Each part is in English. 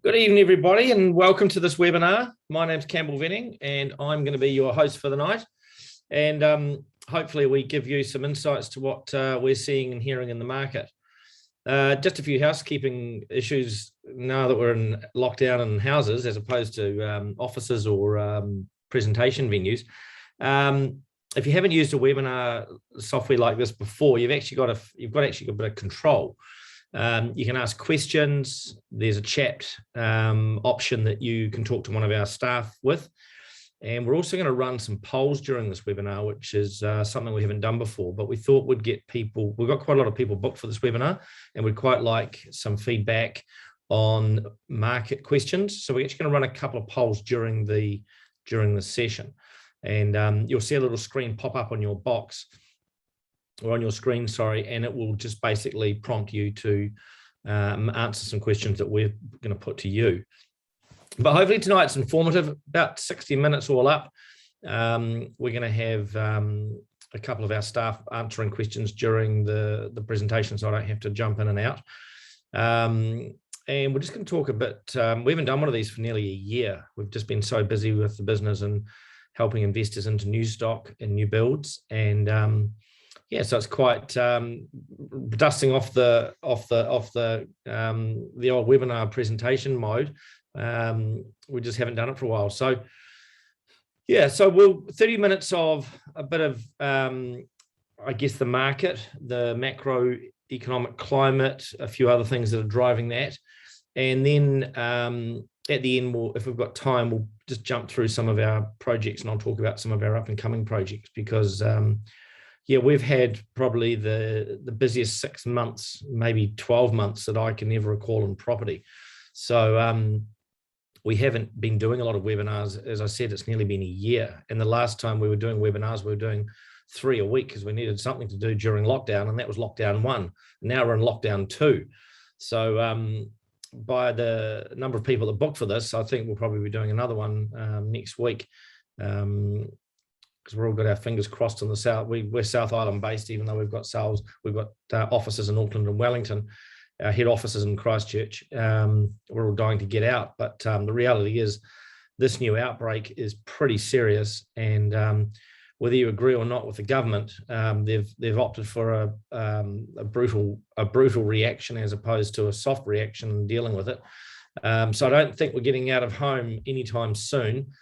Good evening, everybody, and welcome to this webinar. My name's Campbell Venning, and I'm going to be your host for the night. And hopefully we give you some insights to what we're seeing and hearing in the market. Just a few housekeeping issues now that we're in lockdown in houses as opposed to offices or presentation venues. If you haven't used a webinar software like this before, you've got a bit of control. You can ask questions. There's a chat option that you can talk to one of our staff with. And we're also going to run some polls during this webinar, which is something we haven't done before, but we thought we'd get people. We've got quite a lot of people booked for this webinar, and we'd quite like some feedback on market questions. So we're actually going to run a couple of polls during the session. And you'll see a little screen pop up on your box, or on your screen, sorry, and it will just basically prompt you to answer some questions that we're going to put to you. But hopefully tonight's informative, about 60 minutes all up. We're going to have a couple of our staff answering questions during the presentation, so I don't have to jump in and out. And we're just going to talk a bit, we haven't done one of these for nearly a year. We've just been so busy with the business and helping investors into new stock and new builds. And yeah, so it's quite dusting off the old webinar presentation mode. We just haven't done it for a while. So yeah, so we'll 30 minutes of a bit of I guess the market, the macroeconomic climate, a few other things that are driving that, and then at the end, if we've got time, we'll just jump through some of our projects, and I'll talk about some of our up and coming projects because. Yeah, we've had probably the busiest 6 months, maybe 12 months that I can ever recall in property. So we haven't been doing a lot of webinars. As I said, it's nearly been a year. And the last time we were doing webinars, we were doing 3 a week because we needed something to do during lockdown, and that was lockdown 1. Now we're in lockdown 2. So by the number of people that booked for this, I think we'll probably be doing another one next week. Because we've all got our fingers crossed on the south. We're South Island based, even though we've got offices in Auckland and Wellington, our head offices in Christchurch. We're all dying to get out, but the reality is this new outbreak is pretty serious. And whether you agree or not with the government, they've opted for a brutal reaction as opposed to a soft reaction in dealing with it. So I don't think we're getting out of home anytime soon,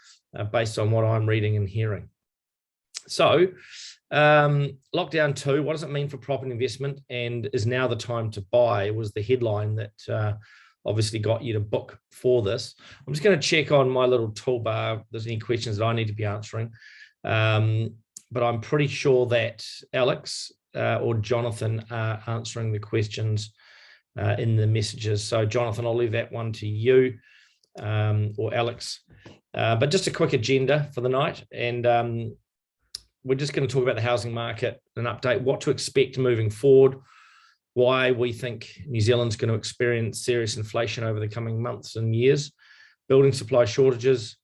based on what I'm reading and hearing. So lockdown 2, what does it mean for property investment, and is now the time to buy, was the headline that obviously got you to book for this. I'm just going to check on my little toolbar if there's any questions that I need to be answering. But I'm pretty sure that Alex or Jonathan are answering the questions in the messages. So Jonathan, I'll leave that one to you or Alex. But just a quick agenda for the night, and we're just going to talk about the housing market, an update, what to expect moving forward, why we think New Zealand's going to experience serious inflation over the coming months and years, building supply shortages,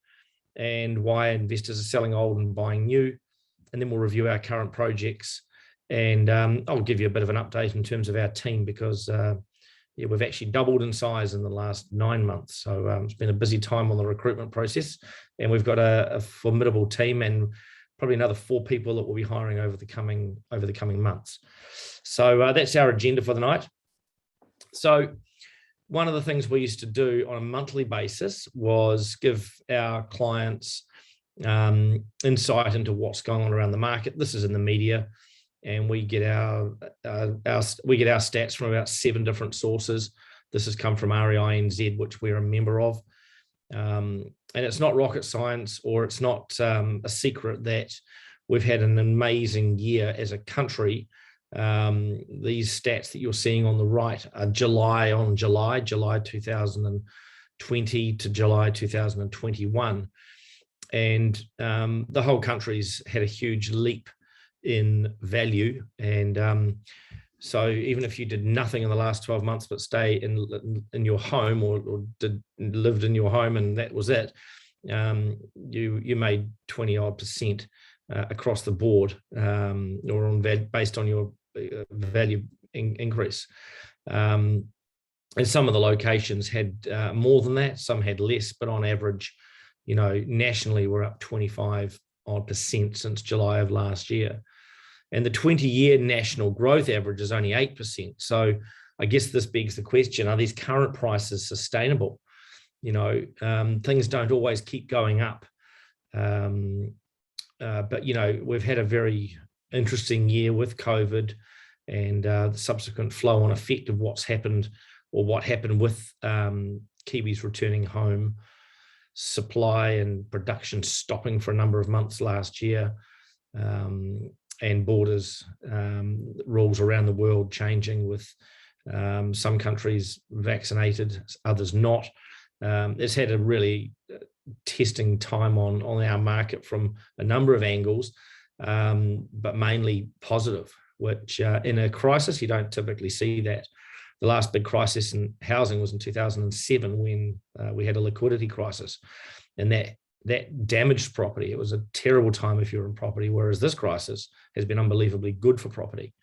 and why investors are selling old and buying new. And then we'll review our current projects. And I'll give you a bit of an update in terms of our team because yeah, we've actually doubled in size in the last 9 months. So it's been a busy time on the recruitment process, and we've got a formidable team and probably another 4 people that we'll be hiring over the coming months. So that's our agenda for the night. So one of the things we used to do on a monthly basis was give our clients insight into what's going on around the market. This is in the media, and we get our stats from about 7 different sources. This has come from REINZ, which we're a member of. And it's not rocket science, or it's not a secret that we've had an amazing year as a country. These stats that you're seeing on the right are July 2020 to July 2021. And the whole country's had a huge leap in value. And so even if you did nothing in the last 12 months but stay in your home or lived in your home and that was it, you made 20% across the board, or based on your value increase. And some of the locations had more than that, some had less, but on average, nationally, we're up 25% since July of last year. And the 20-year national growth average is only 8%. So I guess this begs the question, are these current prices sustainable? Things don't always keep going up. But we've had a very interesting year with COVID and the subsequent flow-on effect of what's happened, or what happened with Kiwis returning home, supply and production stopping for a number of months last year, and borders rules around the world changing, with some countries vaccinated, others not. It's had a really testing time on our market from a number of angles, but mainly positive, which in a crisis, you don't typically see that. The last big crisis in housing was in 2007 when we had a liquidity crisis, and that damaged property. It was a terrible time if you're in property, whereas this crisis has been unbelievably good for property.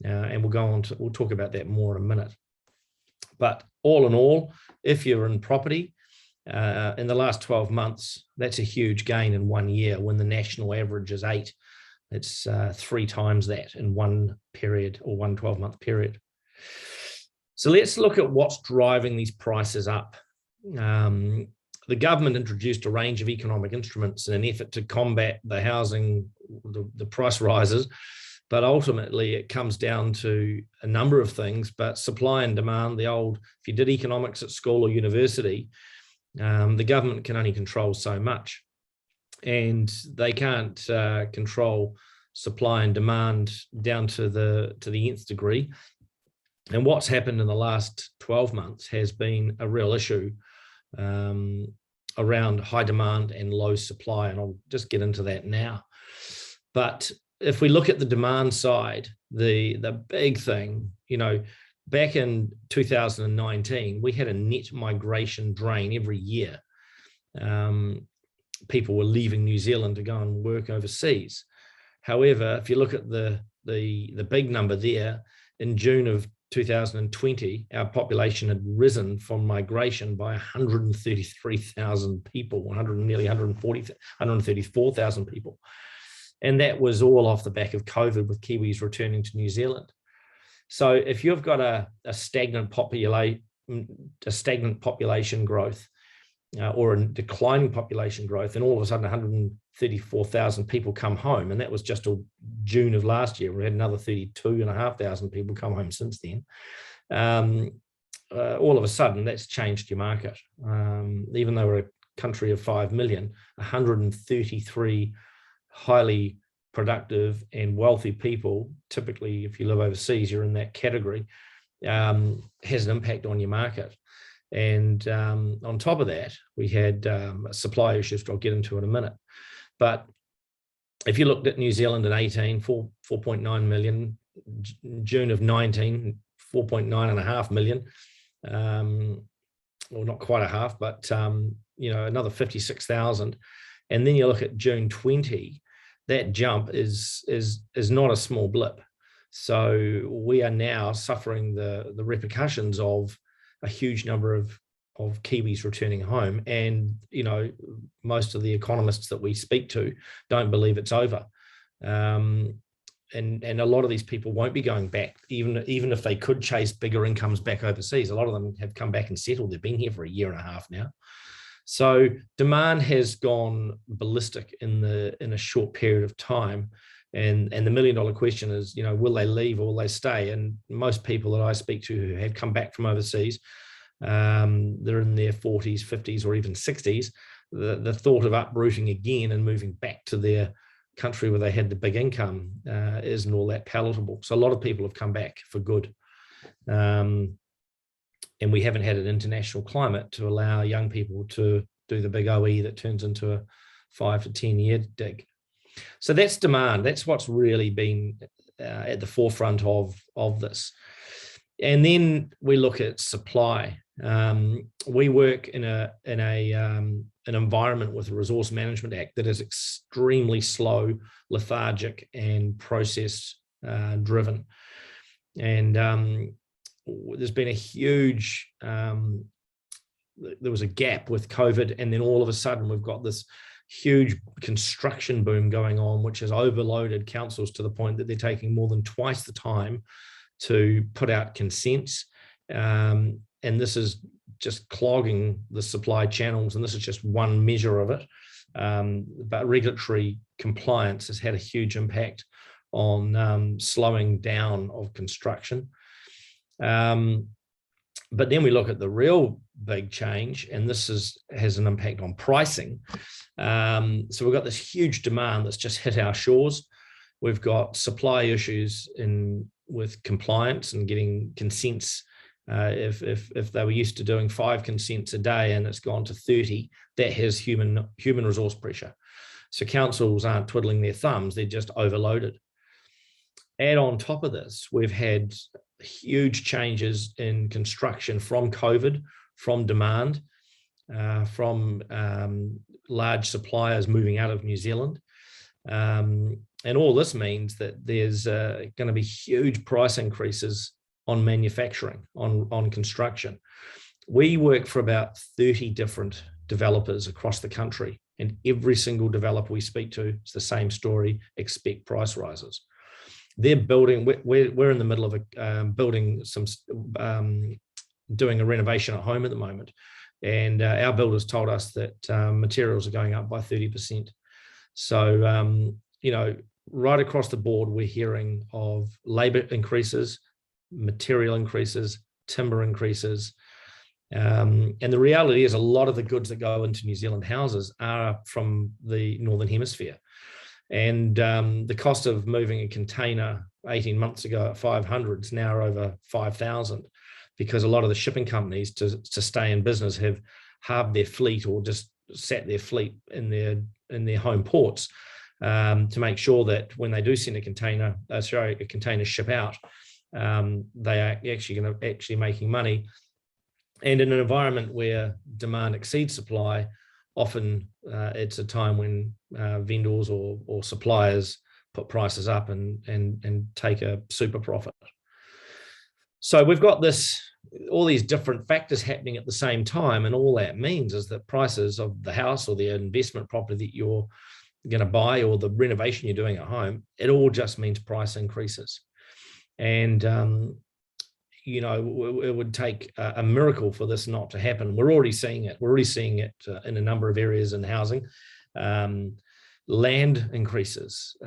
And we'll talk about that more in a minute. But all in all, if you're in property, in the last 12 months, that's a huge gain in 1 year, when the national average is 8. It's 3 times that in one period, or one 12-month period. So let's look at what's driving these prices up. The government introduced a range of economic instruments in an effort to combat the housing, the price rises, but ultimately it comes down to a number of things, but supply and demand, if you did economics at school or university, the government can only control so much, and they can't control supply and demand down to the nth degree. And what's happened in the last 12 months has been a real issue around high demand and low supply, and I'll just get into that now. But if we look at the demand side, the big thing, back in 2019, we had a net migration drain every year. People were leaving New Zealand to go and work overseas. However, if you look at the big number there, in June of 2020, our population had risen from migration by 133,000 people, nearly 134,000 people. And that was all off the back of COVID, with Kiwis returning to New Zealand. So if you've got a stagnant population growth, or a declining population growth, and all of a sudden 134,000 people come home, and that was just till June of last year. We had another 32,500 people come home since then. All of a sudden, that's changed your market. Even though we're a country of 5 million, 133 highly productive and wealthy people, typically if you live overseas, you're in that category, has an impact on your market. And on top of that, we had supply issues, which I'll get into in a minute. But if you looked at New Zealand in 18, 4.9 million, June of 19, 4.9.5 million, well, not quite a half, but another 56,000. And then you look at June 20, that jump is not a small blip. So we are now suffering the repercussions of a huge number of Kiwis returning home. And, most of the economists that we speak to don't believe it's over. And a lot of these people won't be going back, even if they could chase bigger incomes back overseas. A lot of them have come back and settled. They've been here for 1.5 years now. So demand has gone ballistic in a short period of time. And the $1 million question is, will they leave or will they stay? And most people that I speak to who have come back from overseas, they're in their 40s, 50s, or even 60s. The thought of uprooting again and moving back to their country where they had the big income isn't all that palatable. So a lot of people have come back for good. And we haven't had an international climate to allow young people to do the big OE that turns into a 5 to 10 year dig. So that's demand. That's what's really been at the forefront of this. And then we look at supply. We work in an environment with a Resource Management Act that is extremely slow, lethargic, and process driven. And there's been a huge, there was a gap with COVID, and then all of a sudden we've got this huge construction boom going on, which has overloaded councils to the point that they're taking more than twice the time to put out consents. And this is just clogging the supply channels, and this is just one measure of it. But regulatory compliance has had a huge impact on slowing down of construction. But then we look at the real big change, and this has an impact on pricing. So we've got this huge demand that's just hit our shores. We've got supply issues with compliance and getting consents. If they were used to doing 5 consents a day and it's gone to 30, that has human resource pressure. So councils aren't twiddling their thumbs, they're just overloaded. Add on top of this, we've had huge changes in construction from COVID, from demand, from large suppliers moving out of New Zealand. And all this means that there's going to be huge price increases on manufacturing, on construction. We work for about 30 different developers across the country, and every single developer we speak to, it's the same story: expect price rises. They're building, we're in the middle of building some, doing a renovation at home at the moment. And our builders told us that materials are going up by 30%. So, you know, right across the board, we're hearing of labor increases, material increases, timber increases. And the reality is a lot of the goods that go into New Zealand houses are from the Northern Hemisphere. And the cost of moving a container 18 months ago at 500 is now over 5,000, because a lot of the shipping companies to stay in business have halved their fleet or just sat their fleet in their home ports to make sure that when they do send a container ship out, they are actually making money. And in an environment where demand exceeds supply, often it's a time when vendors or suppliers put prices up and take a super profit. So we've got all these different factors happening at the same time, and all that means is that prices of the house or the investment property that you're going to buy or the renovation you're doing at home, it all just means price increases. And you know, it would take a miracle for this not to happen. We're already seeing it. We're already seeing it in a number of areas in housing. Land increases.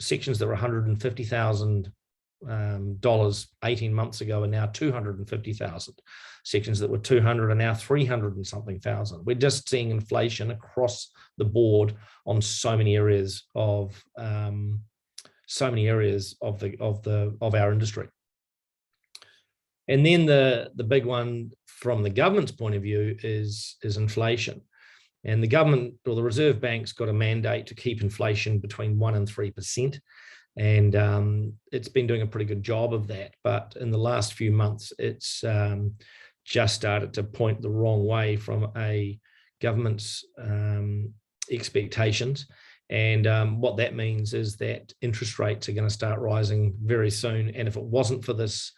Sections that were $150,000 18 months ago are now $250,000. Sections that were 200 are now 300 and something thousand. We're just seeing inflation across the board on so many areas of our industry. And then the big one from the government's point of view is inflation. And the government, or the Reserve Bank's got a mandate to keep inflation between 1% and 3%. And it's been doing a pretty good job of that. But in the last few months, it's just started to point the wrong way from a government's expectations. And what that means is that interest rates are going to start rising very soon. And if it wasn't for this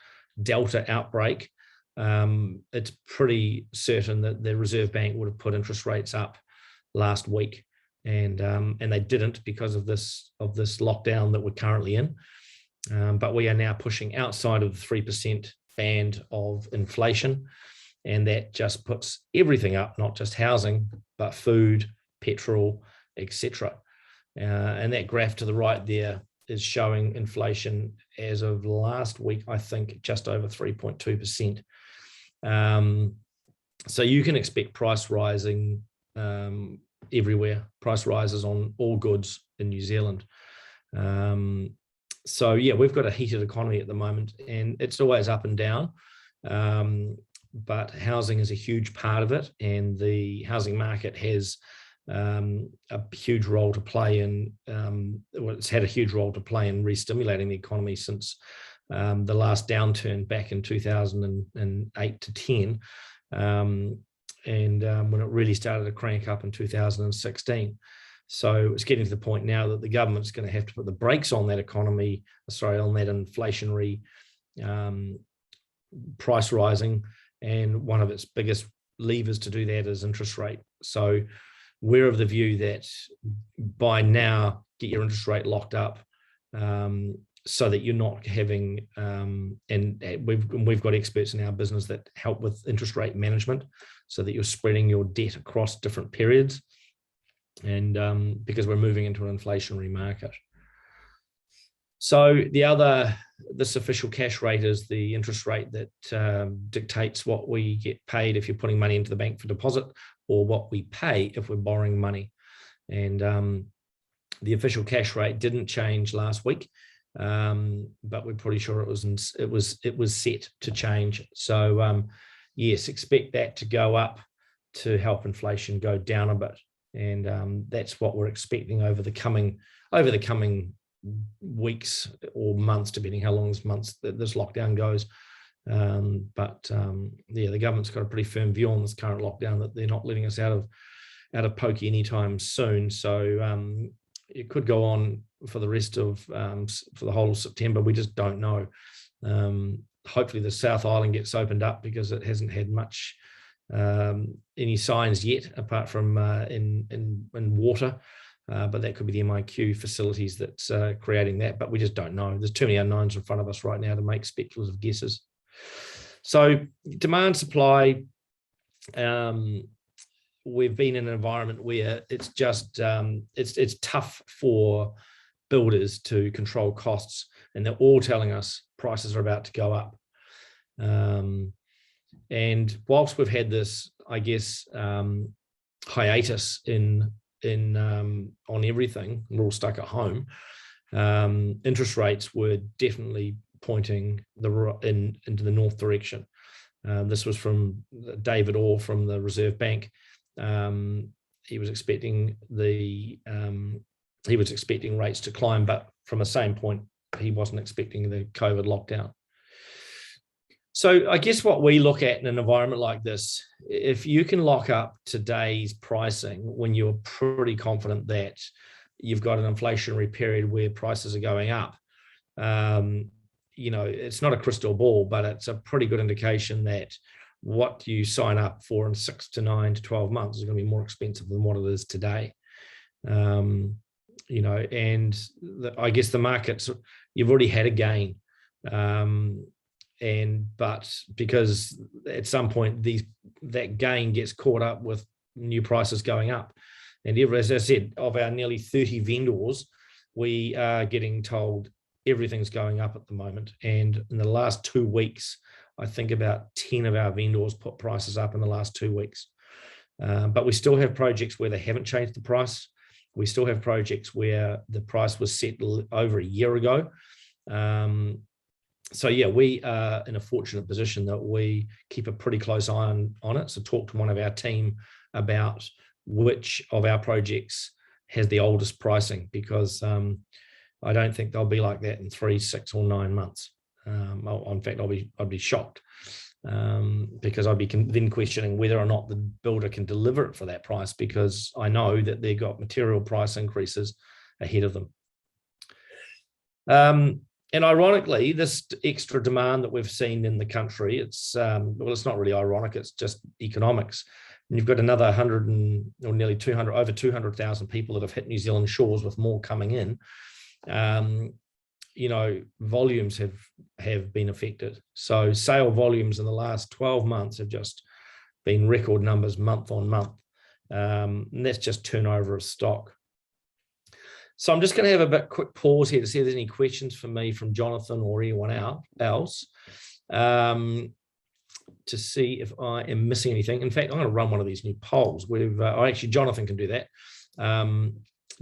Delta outbreak, it's pretty certain that the Reserve Bank would have put interest rates up last week, and they didn't because of this lockdown that we're currently in. But we are now pushing outside of the 3% band of inflation, and that just puts everything up, not just housing, but food, petrol, etc. And that graph to the right there is showing inflation as of last week, I think, just over 3.2%. So you can expect price rising everywhere, price rises on all goods in New Zealand. So yeah, we've got a heated economy at the moment, and it's always up and down. But housing is a huge part of it, and the housing market has a huge role to play in, it's had a huge role to play in re-stimulating the economy since the last downturn back in 2008 to 10, and when it really started to crank up in 2016. So it's getting to the point now that the government's going to have to put the brakes on that economy, on that inflationary price rising, and one of its biggest levers to do that is interest rate. So we're of the view that by now, get your interest rate locked up, so that you're not having, and we've got experts in our business that help with interest rate management, so that you're spreading your debt across different periods, and because we're moving into an inflationary market. So this official cash rate is the interest rate that dictates what we get paid if you're putting money into the bank for deposit, or what we pay if we're borrowing money. And the official cash rate didn't change last week, but we're pretty sure it was set to change. So yes, expect that to go up to help inflation go down a bit, and that's what we're expecting over the coming weeks or months, depending how long this lockdown goes. Yeah, the government's got a pretty firm view on this current lockdown, that they're not letting us out of pokey anytime soon. So it could go on for the rest of for the whole of September. We just don't know. Hopefully the South Island gets opened up, because it hasn't had much any signs yet, apart from in water. But that could be the MIQ facilities that's creating that. But we just don't know. There's too many unknowns in front of us right now to make speculative guesses. So demand supply, we've been in an environment where it's just it's tough for builders to control costs, and they're all telling us prices are about to go up. And whilst we've had this, I guess, hiatus on everything, we're all stuck at home, interest rates were definitely pointing into the north direction. This was from David Orr from the Reserve Bank. He was expecting rates to climb, but from the same point, he wasn't expecting the COVID lockdown. So I guess what we look at in an environment like this, if you can lock up today's pricing when you're pretty confident that you've got an inflationary period where prices are going up, it's not a crystal ball, but it's a pretty good indication that what you sign up for in 6 to 9 to 12 months is going to be more expensive than what it is today. And I guess the markets, you've already had a gain. But because at some point that gain gets caught up with new prices going up. And as I said, of our nearly 30 vendors, we are getting told everything's going up at the moment. And in the last 2 weeks, I think about 10 of our vendors put prices up in the last 2 weeks. But we still have projects where they haven't changed the price. We still have projects where the price was set over a year ago. So yeah, we are in a fortunate position that we keep a pretty close eye on it. So talk to one of our team about which of our projects has the oldest pricing, because I don't think they'll be like that in 3, 6, or 9 months. In fact, I'd be shocked, because I'd be then questioning whether or not the builder can deliver it for that price, because I know that they've got material price increases ahead of them. And ironically, this extra demand that we've seen in the country, it's not really ironic, it's just economics. And you've got another over 200,000 people that have hit New Zealand shores, with more coming in. Volumes have been affected. So sale volumes in the last 12 months have just been record numbers month on month. And that's just turnover of stock. So I'm just going to have a quick pause here to see if there's any questions for me from Jonathan or anyone else, to see if I am missing anything. In fact, I'm going to run one of these new polls. Actually, Jonathan can do that.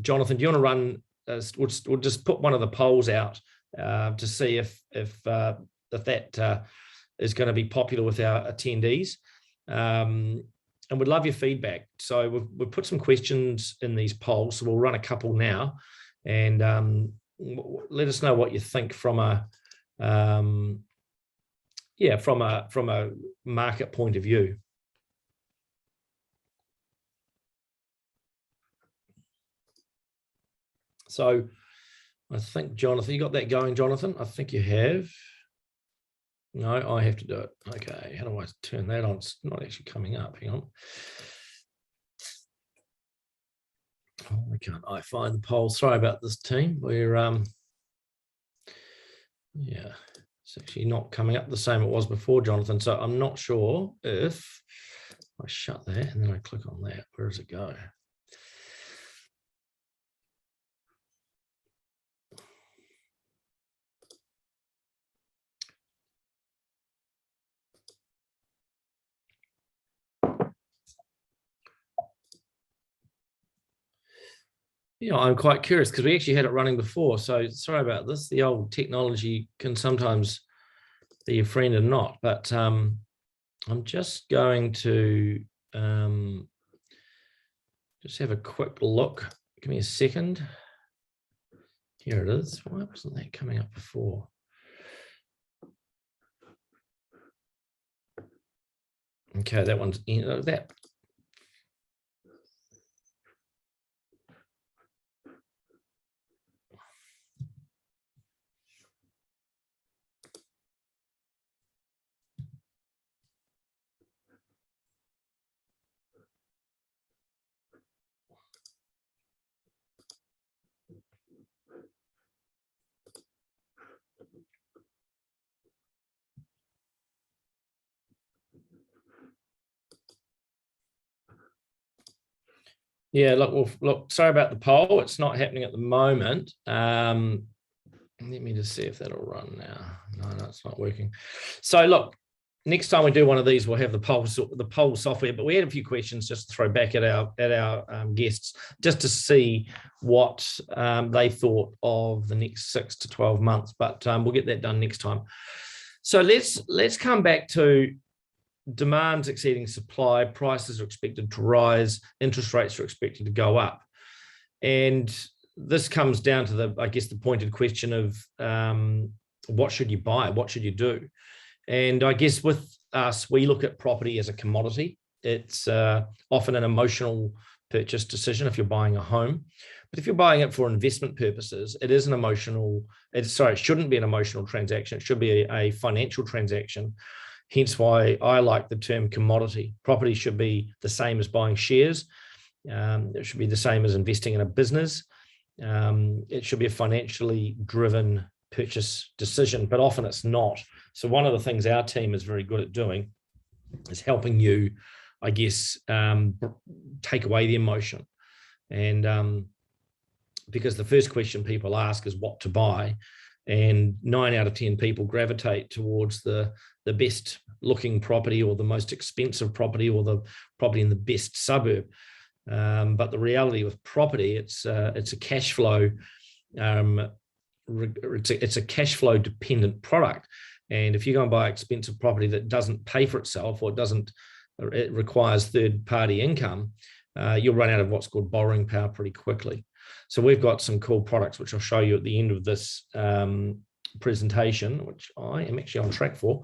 Jonathan, do you want to run? We'll just put one of the polls out to see if that is going to be popular with our attendees. And we'd love your feedback. So we've put some questions in these polls. So we'll run a couple now, and let us know what you think from a market point of view. So I think, Jonathan, you got that going, Jonathan? I think you have. No, I have to do it. Okay, how do I turn that on? It's not actually coming up. Hang on. Why can't I find the poll? Sorry about this, team. We're yeah, it's actually not coming up the same it was before, Jonathan. So I'm not sure if I shut that and then I click on that. Where does it go? Yeah, I'm quite curious because we actually had it running before. So sorry about this. The old technology can sometimes be a friend and not. But I'm just going to just have a quick look. Give me a second. Here it is. Why wasn't that coming up before? Okay, that one's in that. Yeah, look, sorry about the poll. It's not happening at the moment. Let me just see if that'll run now. No, it's not working. So look, next time we do one of these, we'll have the poll software. But we had a few questions just to throw back at our guests, just to see what they thought of the next 6 to 12 months. But we'll get that done next time. So let's come back to demand's exceeding supply, prices are expected to rise, interest rates are expected to go up. And this comes down to I guess, the pointed question of what should you buy? What should you do? And I guess with us, we look at property as a commodity. It's often an emotional purchase decision if you're buying a home. But if you're buying it for investment purposes, it is it shouldn't be an emotional transaction. It should be a financial transaction. Hence why I like the term commodity. Property should be the same as buying shares. It should be the same as investing in a business. It should be a financially driven purchase decision, but often it's not. So one of the things our team is very good at doing is helping you, I guess, take away the emotion. And because the first question people ask is what to buy, and 9 out of 10 people gravitate towards the best looking property or the most expensive property or the property in the best suburb. But the reality with property, it's a cash flow, it's a cash flow dependent product. And if you go and buy expensive property that doesn't pay for itself, or it requires third party income, you'll run out of what's called borrowing power pretty quickly. So we've got some cool products, which I'll show you at the end of this presentation, which I am actually on track for,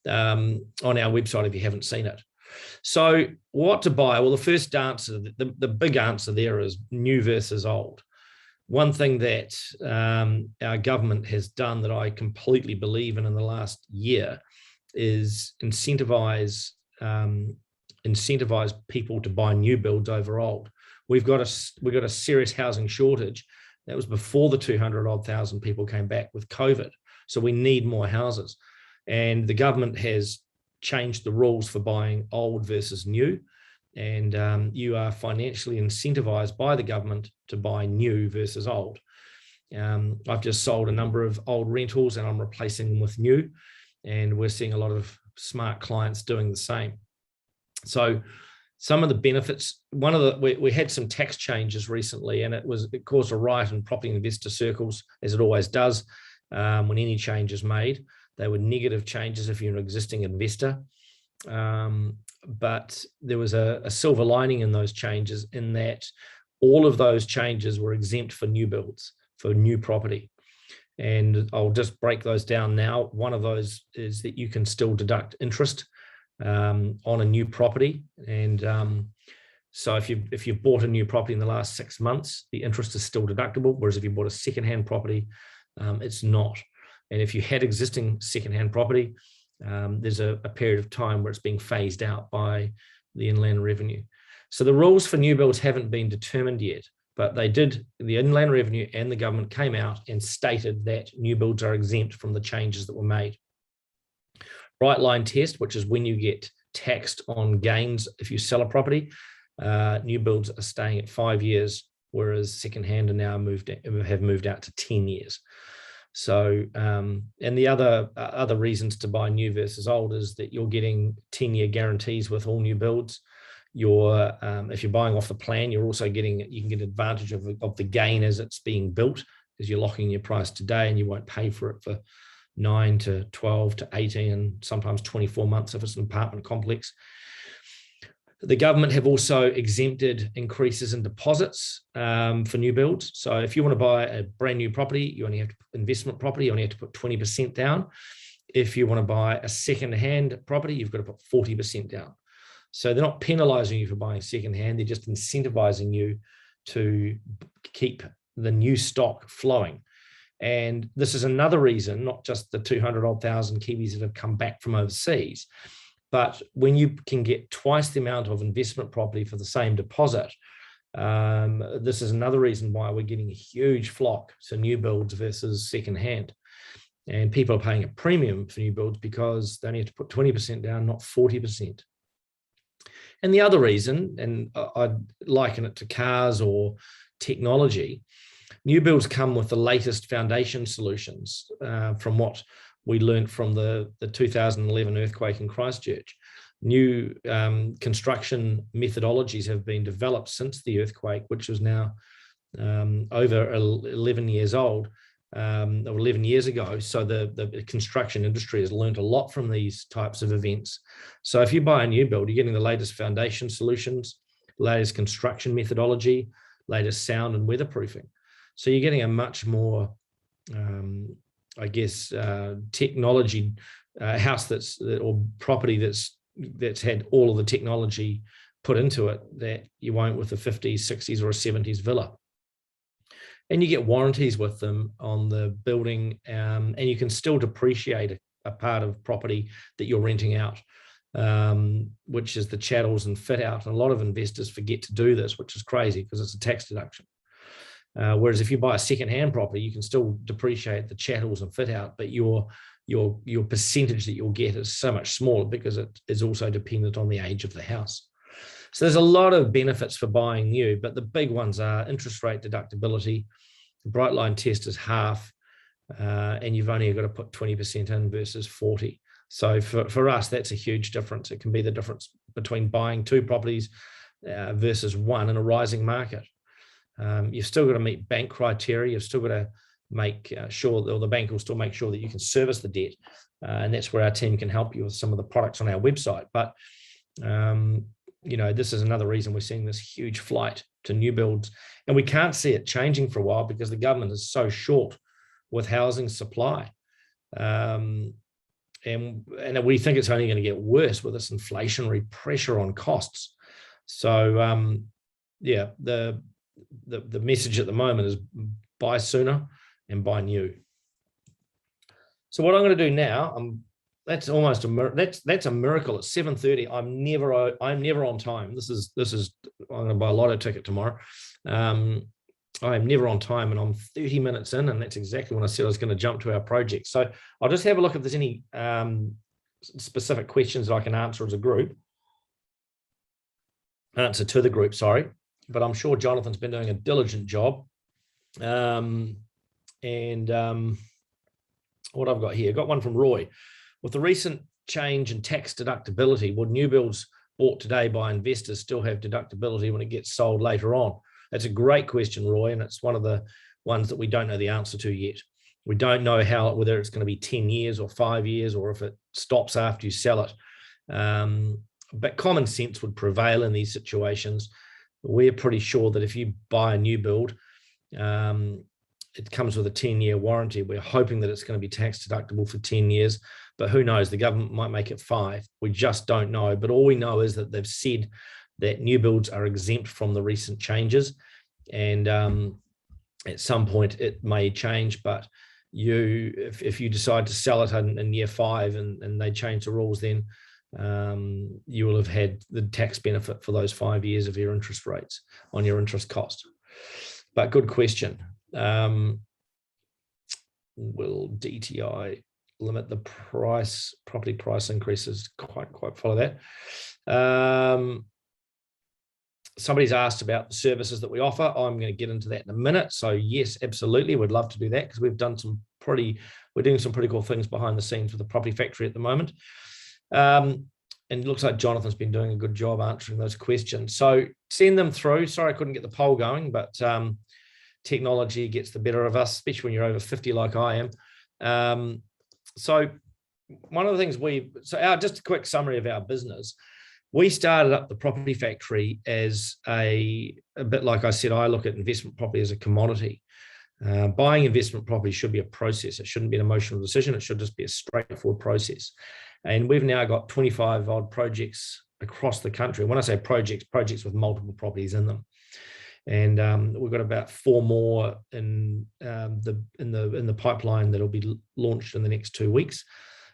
on our website if you haven't seen it. So what to buy? Well, the first answer, the big answer there is new versus old. One thing that our government has done that I completely believe in the last year is incentivize people to buy new builds over old. We've got a serious housing shortage. That was before the 200,000 people came back with COVID. So we need more houses. And the government has changed the rules for buying old versus new. And you are financially incentivized by the government to buy new versus old. I've just sold a number of old rentals and I'm replacing them with new. And we're seeing a lot of smart clients doing the same. So some of the benefits, we had some tax changes recently, and it caused a riot in property investor circles, as it always does when any change is made. They were negative changes if you're an existing investor. But there was a silver lining in those changes, in that all of those changes were exempt for new builds, for new property. And I'll just break those down now. One of those is that you can still deduct interest on a new property. And so if you've bought a new property in the last 6 months, the interest is still deductible, whereas if you bought a secondhand property, it's not. And if you had existing secondhand property there's a period of time where it's being phased out by the Inland Revenue. So the rules for new builds haven't been determined yet, but they did, the Inland Revenue and the government came out and stated that new builds are exempt from the changes that were made. Bright line test, which is when you get taxed on gains if you sell a property, new builds are staying at 5 years, whereas secondhand are now have moved out to 10 years. So, and the other reasons to buy new versus old is that you're getting 10-year guarantees with all new builds. If you're buying off the plan, you're also you can get advantage of the gain as it's being built, because you're locking your price today and you won't pay for it for 9 to 12 to 18 and sometimes 24 months if it's an apartment complex. The government have also exempted increases in deposits for new builds. So if you want to buy a brand new property, you only have to put investment property, you only have to put 20% down. If you want to buy a second-hand property, you've got to put 40% down. So they're not penalizing you for buying second-hand, they're just incentivizing you to keep the new stock flowing. And this is another reason, not just the 200,000 Kiwis that have come back from overseas, but when you can get twice the amount of investment property for the same deposit, this is another reason why we're getting a huge flock to new builds versus secondhand. And people are paying a premium for new builds because they only have to put 20% down, not 40%. And the other reason, and I'd liken it to cars or technology, new builds come with the latest foundation solutions from what we learned from the 2011 earthquake in Christchurch. New construction methodologies have been developed since the earthquake, which is now over 11 years old, or 11 years ago. So the construction industry has learned a lot from these types of events. So if you buy a new build, you're getting the latest foundation solutions, latest construction methodology, latest sound and weatherproofing. So you're getting a much more technology house or property that's had all of the technology put into it that you won't with a 50s, 60s, or a 70s villa. And you get warranties with them on the building, and you can still depreciate a part of property that you're renting out, which is the chattels and fit out. And a lot of investors forget to do this, which is crazy because it's a tax deduction. Whereas if you buy a second-hand property, you can still depreciate the chattels and fit out, but your percentage that you'll get is so much smaller because it is also dependent on the age of the house. So there's a lot of benefits for buying new, but the big ones are interest rate deductibility. The bright line test is half, and you've only got to put 20% in versus 40. So for us, that's a huge difference. It can be the difference between buying two properties versus one in a rising market. You've still got to meet bank criteria. You've still got to make sure that, or the bank will still make sure that you can service the debt. And that's where our team can help you with some of the products on our website. But, this is another reason we're seeing this huge flight to new builds. And we can't see it changing for a while because the government is so short with housing supply. And we think it's only going to get worse with this inflationary pressure on costs. So, the message at the moment is buy sooner and buy new. So what I'm going to do now, that's almost that's a miracle. It's 7:30. I'm never on time. This is I'm going to buy a lotto ticket tomorrow. I am never on time, and I'm 30 minutes in, and that's exactly when I said I was going to jump to our project. So I'll just have a look if there's any specific questions that I can answer as a group. Answer to the group, sorry. But I'm sure Jonathan's been doing a diligent job. What I've got here, got one from Roy. With the recent change in tax deductibility, would new builds bought today by investors still have deductibility when it gets sold later on? That's a great question, Roy, and it's one of the ones that we don't know the answer to yet. We don't know whether it's going to be 10 years or 5 years, or if it stops after you sell it. But common sense would prevail in these situations. We're pretty sure that if you buy a new build, it comes with a 10-year warranty. We're hoping that it's going to be tax deductible for 10 years, but who knows? The government might make it 5. We just don't know. But all we know is that they've said that new builds are exempt from the recent changes. And at some point it may change, but if you decide to sell it in year 5 and they change the rules, then you will have had the tax benefit for those 5 years of your interest rates on your interest cost. But good question. Will DTI limit the property price increases? Quite follow that. Somebody's asked about the services that we offer. I'm going to get into that in a minute. So yes, absolutely, we'd love to do that, because we're doing some pretty cool things behind the scenes with the Property Factory at the moment. And it looks like Jonathan's been doing a good job answering those questions. So send them through. Sorry, I couldn't get the poll going, but technology gets the better of us, especially when you're over 50 like I am. So one of the things just a quick summary of our business. We started up the Property Factory as a bit like I said, I look at investment property as a commodity. Buying investment property should be a process. It shouldn't be an emotional decision. It should just be a straightforward process. And we've now got 25 odd projects across the country. When I say projects with multiple properties in them. And we've got about 4 more in the pipeline that'll be launched in the next 2 weeks.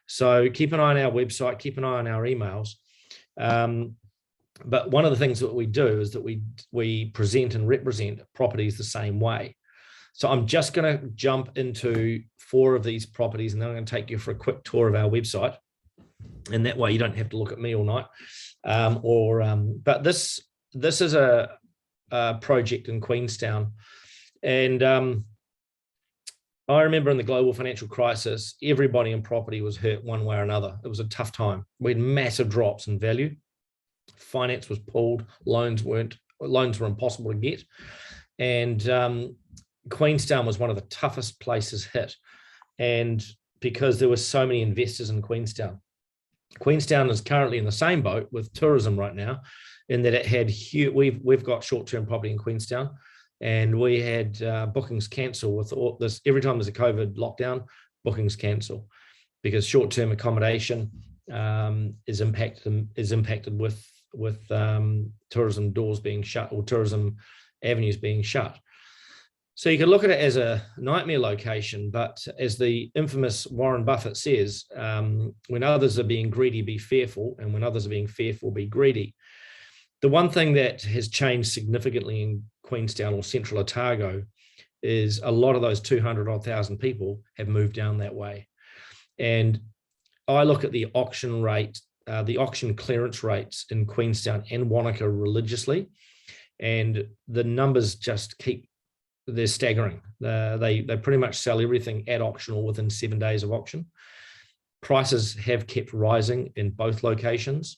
So keep an eye on our website, keep an eye on our emails. But one of the things that we do is that we present and represent properties the same way. So I'm just going to jump into 4 of these properties, and then I'm going to take you for a quick tour of our website. And that way you don't have to look at me all night. But this is a project in Queenstown. And I remember in the global financial crisis, everybody in property was hurt one way or another. It was a tough time. We had massive drops in value. Finance was pulled. Loans were impossible to get. And Queenstown was one of the toughest places hit. And because there were so many investors in Queenstown. Queenstown is currently in the same boat with tourism right now, in that it had huge, we've got short-term property in Queenstown. And we had bookings cancel with all this. Every time there's a COVID lockdown, bookings cancel, because short-term accommodation is impacted with tourism doors being shut, or tourism avenues being shut. So you could look at it as a nightmare location, but as the infamous Warren Buffett says, when others are being greedy, be fearful, and when others are being fearful, be greedy. The one thing that has changed significantly in Queenstown or Central Otago is a lot of those 200,000 people have moved down that way. And I look at the auction rate, the auction clearance rates in Queenstown and Wanaka religiously, and the numbers just they're staggering. They pretty much sell everything at auction or within 7 days of auction. Prices have kept rising in both locations.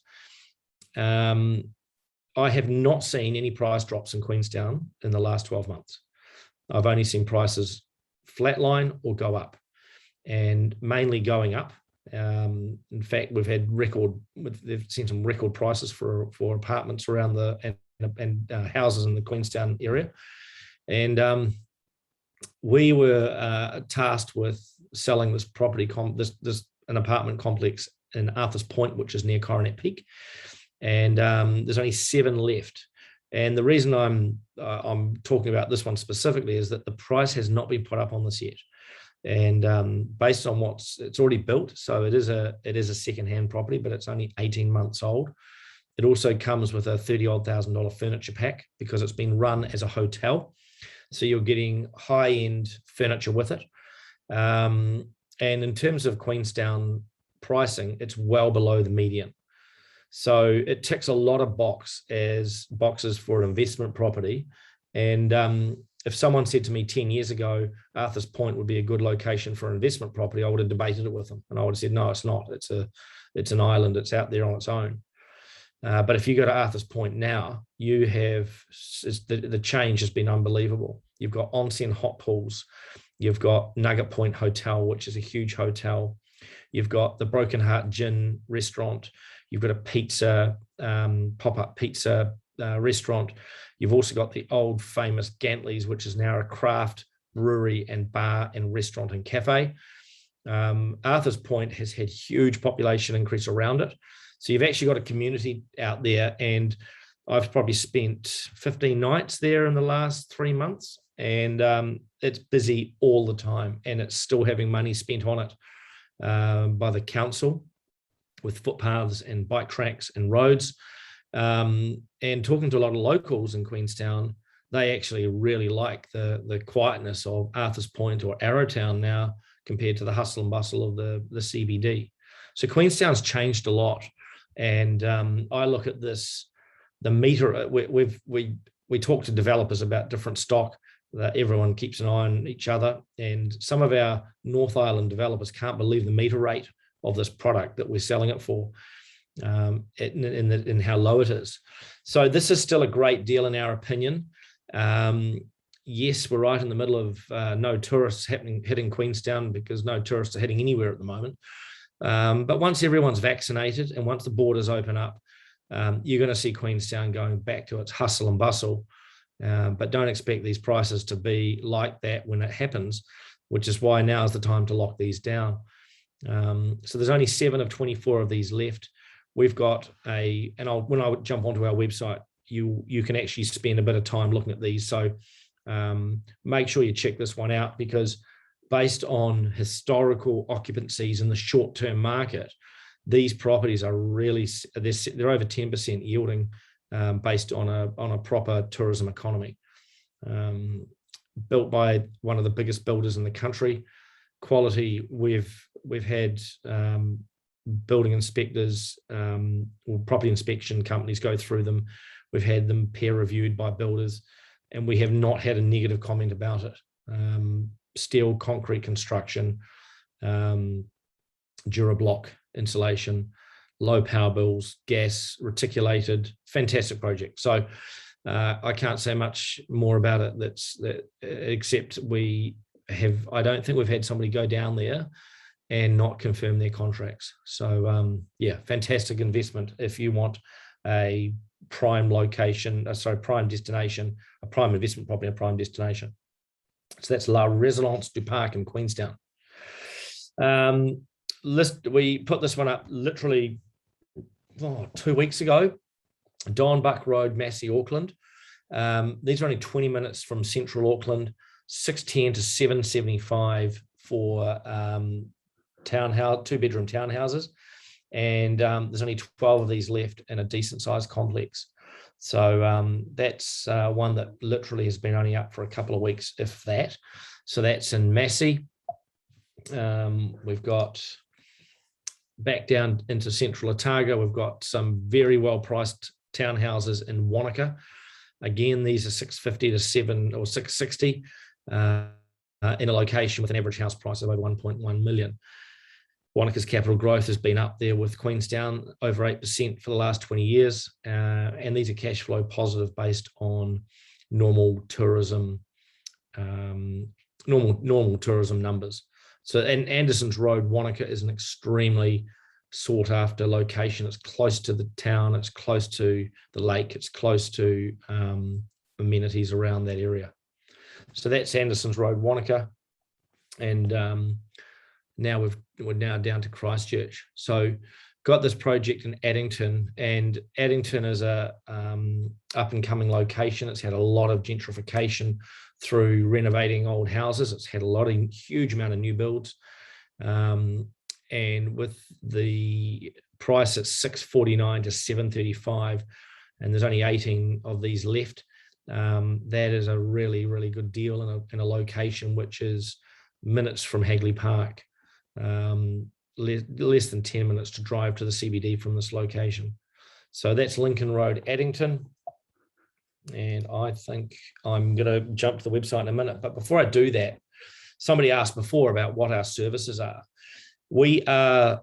I have not seen any price drops in Queenstown in the last 12 months. I've only seen prices flatline or go up, and mainly going up. In fact, they've seen some record prices for apartments around and houses in the Queenstown area. And we were tasked with selling this property, an apartment complex in Arthur's Point, which is near Coronet Peak. And there's only 7 left. And the reason I'm talking about this one specifically is that the price has not been put up on this yet. And based on it's already built, so it is a second-hand property, but it's only 18 months old. It also comes with a $30,000 furniture pack, because it's been run as a hotel. So you're getting high-end furniture with it. And in terms of Queenstown pricing, it's well below the median. So it ticks a lot of boxes for an investment property. And if someone said to me 10 years ago, Arthur's Point would be a good location for an investment property, I would have debated it with them. And I would have said, no, it's not. It's an island. It's out there on its own. But if you go to Arthur's Point now, you have the change has been unbelievable. You've got onsen hot pools. You've got Nugget Point Hotel, which is a huge hotel. You've got the Broken Heart Gin restaurant. You've got a pizza, pop-up pizza restaurant. You've also got the old famous Gantley's, which is now a craft brewery and bar and restaurant and cafe. Arthur's Point has had huge population increase around it. So you've actually got a community out there, and I've probably spent 15 nights there in the last 3 months. and it's busy all the time, and it's still having money spent on it by the council with footpaths and bike tracks and roads. And talking to a lot of locals in Queenstown, they actually really like the quietness of Arthur's Point or Arrowtown now compared to the hustle and bustle of the CBD. So Queenstown's changed a lot. And I look at this, the meter, we talk to developers about different stock, that everyone keeps an eye on each other. And some of our North Island developers can't believe the meter rate of this product that we're selling it for, in how low it is. So this is still a great deal in our opinion. Yes, we're right in the middle of no tourists hitting Queenstown, because no tourists are hitting anywhere at the moment. But once everyone's vaccinated and once the borders open up, you're going to see Queenstown going back to its hustle and bustle. But don't expect these prices to be like that when it happens, which is why now is the time to lock these down. So there's only 7 of 24 of these left. We've got when I jump onto our website, you can actually spend a bit of time looking at these. So make sure you check this one out, because based on historical occupancies in the short-term market, these properties are really, they're over 10% yielding, based on a proper tourism economy. Built by one of the biggest builders in the country. Quality, we've had building inspectors or property inspection companies go through them. We've had them peer reviewed by builders, and we have not had a negative comment about it. Steel, concrete construction, Durablock insulation, low power bills, gas, reticulated, fantastic project. So I can't say much more about it except I don't think we've had somebody go down there and not confirm their contracts. So yeah, fantastic investment if you want a prime location, prime destination, a prime investment property, a prime destination. So that's La Residence du Parc in Queenstown. We put this one up literally 2 weeks ago. Dornbach Road, Massey, Auckland. These are only 20 minutes from central Auckland, 610 to 775 for townhouse, 2-bedroom townhouses. And there's only 12 of these left in a decent sized complex. So that's one that literally has been only up for a couple of weeks, if that. So that's in Massey. We've got back down into central Otago, we've got some very well priced townhouses in Wanaka. Again, these are 650 to 7 or 660 in a location with an average house price of over 1.1 million. Wanaka's capital growth has been up there with Queenstown, over 8% for the last 20 years. And these are cash flow positive based on normal tourism, normal tourism numbers. So, and Anderson's Road, Wanaka, is an extremely sought after location. It's close to the town, it's close to the lake, it's close to amenities around that area. So that's Anderson's Road, Wanaka. And now we're now down to Christchurch. So got this project in Addington, and Addington is a up and coming location. It's had a lot of gentrification through renovating old houses. It's had a huge amount of new builds. And with the price at 649 to 735, and there's only 18 of these left, that is a really, really good deal in a location which is minutes from Hagley Park, less than 10 minutes to drive to the CBD from this location. So that's Lincoln Road, Addington. And I think I'm going to jump to the website in a minute. But before I do that, somebody asked before about what our services are. We are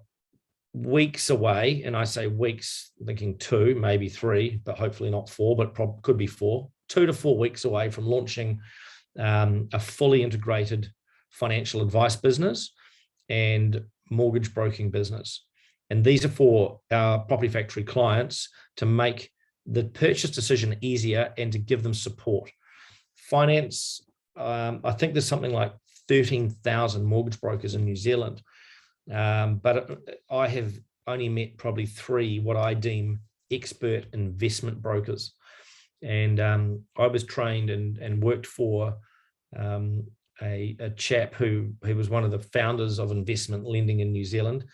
weeks away, and I say weeks, thinking 2, maybe 3, but hopefully not 4, but could be 4, 2 to 4 weeks away from launching a fully integrated financial advice business and mortgage broking business. And these are for our Property Factory clients to make the purchase decision easier and to give them support. Finance, I think there's something like 13,000 mortgage brokers in New Zealand, but I have only met probably 3 what I deem expert investment brokers. And I was trained and worked for a chap who was one of the founders of investment lending in New Zealand.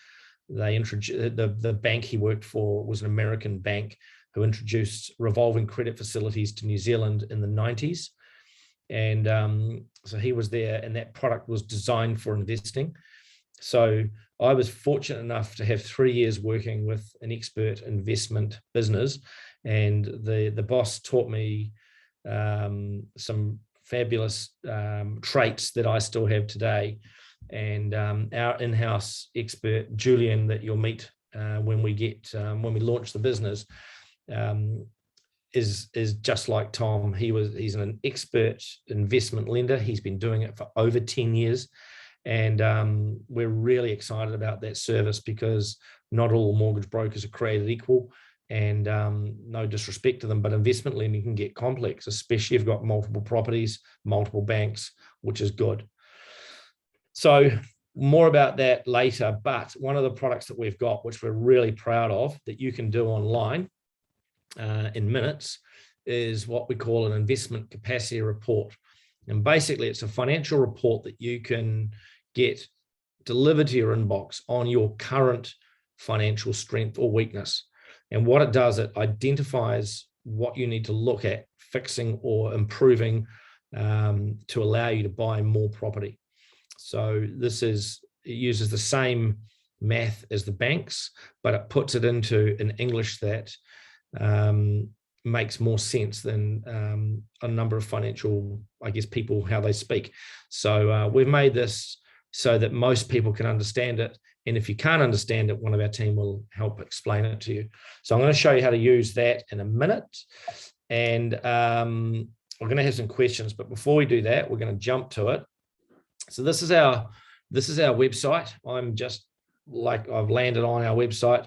They introduced the bank he worked for was an American bank who introduced revolving credit facilities to New Zealand in the 90s. And so he was there, and that product was designed for investing. So I was fortunate enough to have 3 years working with an expert investment business, and the boss taught me some fabulous traits that I still have today. And our in-house expert, Julian, that you'll meet when we launch the business, is just like Tom. He's an expert investment lender. He's been doing it for over 10 years. And we're really excited about that service, because not all mortgage brokers are created equal. And no disrespect to them, but investment lending can get complex, especially if you've got multiple properties, multiple banks, which is good. So more about that later. But one of the products that we've got, which we're really proud of, that you can do online in minutes, is what we call an investment capacity report. And basically, it's a financial report that you can get delivered to your inbox on your current financial strength or weakness. And what it does, it identifies what you need to look at fixing or improving to allow you to buy more property. So it uses the same math as the banks, but it puts it into an English that makes more sense than a number of financial, people, how they speak. So we've made this so that most people can understand it. And if you can't understand it, one of our team will help explain it to you. So I'm going to show you how to use that in a minute. And we're going to have some questions, but before we do that, we're going to jump to it. So this is our website. I've landed on our website.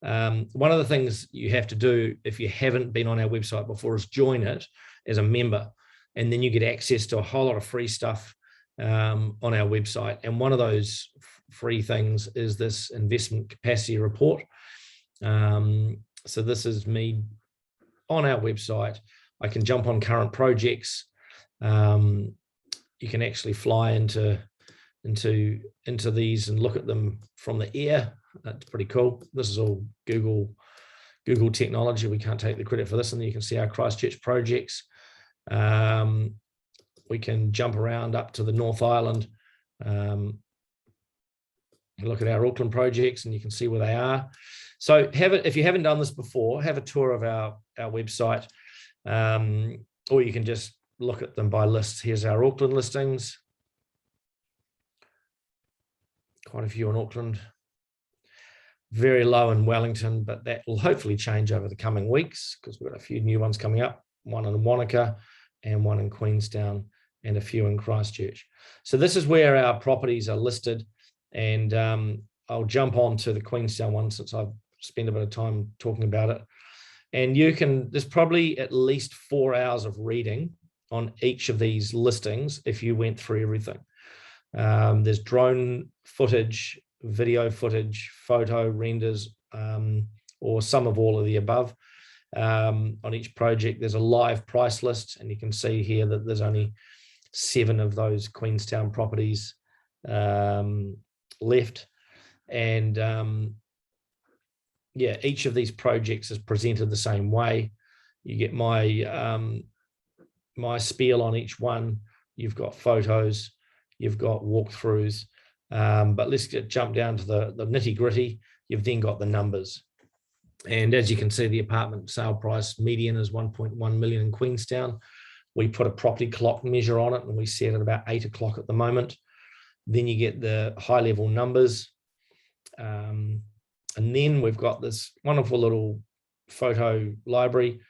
One of the things you have to do if you haven't been on our website before is join it as a member, and then you get access to a whole lot of free stuff on our website. And one of those free things is this investment capacity report. So this is me on our website. I can jump on current projects. You can actually fly into these and look at them from the air. That's pretty cool. This is all Google technology. We can't take the credit for this. And then you can see our Christchurch projects. We can jump around up to the North Island, look at our Auckland projects, and you can see where they are. So if you haven't done this before, have a tour of our website, or you can just look at them by lists. Here's our Auckland listings. Quite a few in Auckland. Very low in Wellington, but that will hopefully change over the coming weeks, because we've got a few new ones coming up, one in Wanaka and one in Queenstown, and a few in Christchurch. So this is where our properties are listed. And I'll jump on to the Queenstown one, since I've spent a bit of time talking about it. And there's probably at least 4 hours of reading on each of these listings if you went through everything. There's drone footage, video footage, photo renders, or some of all of the above. On each project, there's a live price list, and you can see here that there's only 7 of those Queenstown properties left. And each of these projects is presented the same way. You get my spiel on each one. You've got photos, you've got walkthroughs, but let's jump down to the nitty gritty. You've then got the numbers. And as you can see, the apartment sale price median is 1.1 million in Queenstown. We put a property clock measure on it, and we set it about 8 o'clock at the moment. Then you get the high level numbers. And then we've got this wonderful little photo library.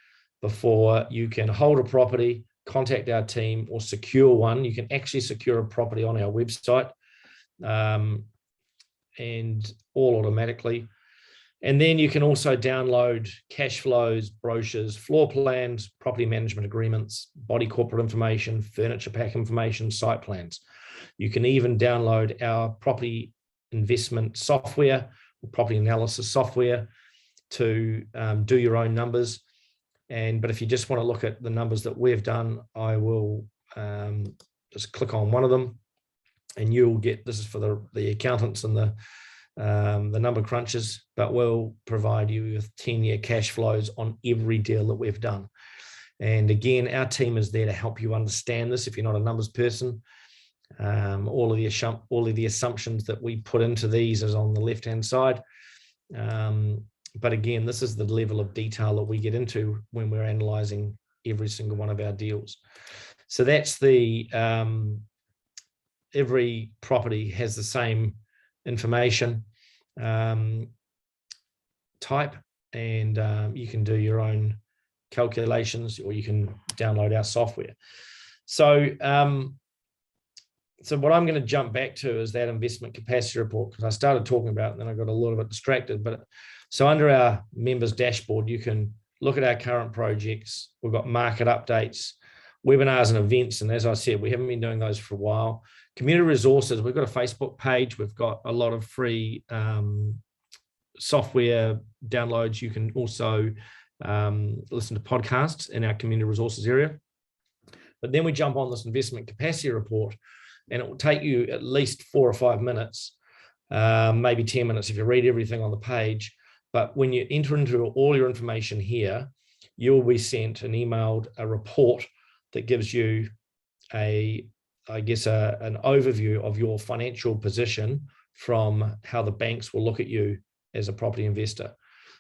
Before you can hold a property, contact our team, or secure one. You can actually secure a property on our website, and all automatically. And then you can also download cash flows, brochures, floor plans, property management agreements, body corporate information, furniture pack information, site plans. You can even download our property investment software, or property analysis software, to do your own numbers. But if you just want to look at the numbers that we've done, I will just click on one of them and you'll get, this is for the accountants and the number crunchers, but we'll provide you with 10-year cash flows on every deal that we've done. And again, our team is there to help you understand this if you're not a numbers person. All of the assumptions that we put into these is on the left-hand side. But again, this is the level of detail that we get into when we're analyzing every single one of our deals. So that's the, every property has the same information type, and you can do your own calculations, or you can download our software. So, so what I'm going to jump back to is that investment capacity report, because I started talking about it and then I got a little bit distracted. But so under our members dashboard, you can look at our current projects. We've got market updates, webinars and events. And as I said, we haven't been doing those for a while. Community resources, we've got a Facebook page. We've got a lot of free software downloads. You can also listen to podcasts in our community resources area. But then we jump on this investment capacity report, and it will take you at least 4 or 5 minutes, maybe 10 minutes if you read everything on the page. But when you enter into all your information here, you will be sent and emailed a report that gives you an overview of your financial position from how the banks will look at you as a property investor.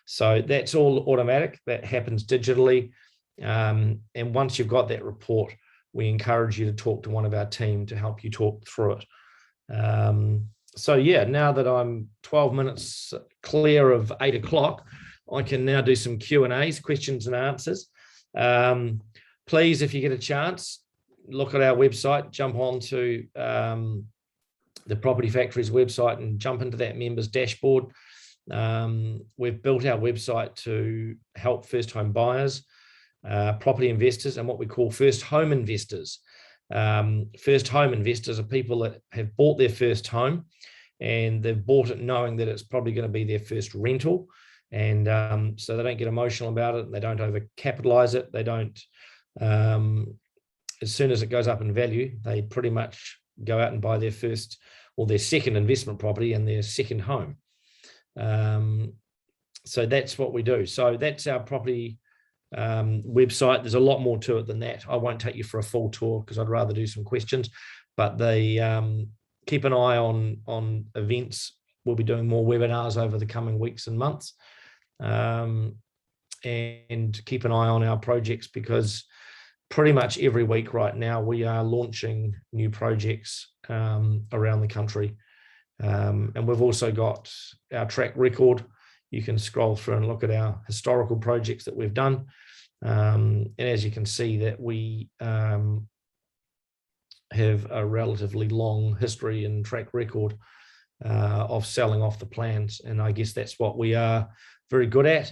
So that's all automatic. That happens digitally. And once you've got that report, we encourage you to talk to one of our team to help you talk through it. So yeah, now that I'm 12 minutes clear of 8 o'clock, I can now do some Q&As, questions and answers. Please, if you get a chance, look at our website, jump onto the Property Factory's website and jump into that members dashboard. We've built our website to help first home buyers, property investors, and what we call first home investors. First home investors are people that have bought their first home, and they've bought it knowing that it's probably going to be their first rental. And so they don't get emotional about it. They don't overcapitalize it. They don't, as soon as it goes up in value, they pretty much go out and buy their first or their second investment property and their second home. So that's what we do. So that's our property website. There's a lot more to it than that. I won't take you for a full tour because I'd rather do some questions, but they keep an eye on events. We'll be doing more webinars over the coming weeks and months, and keep an eye on our projects, because pretty much every week right now we are launching new projects around the country. And we've also got our track record. You can scroll through and look at our historical projects that we've done. And as you can see that we have a relatively long history and track record of selling off the plans. And I guess that's what we are very good at,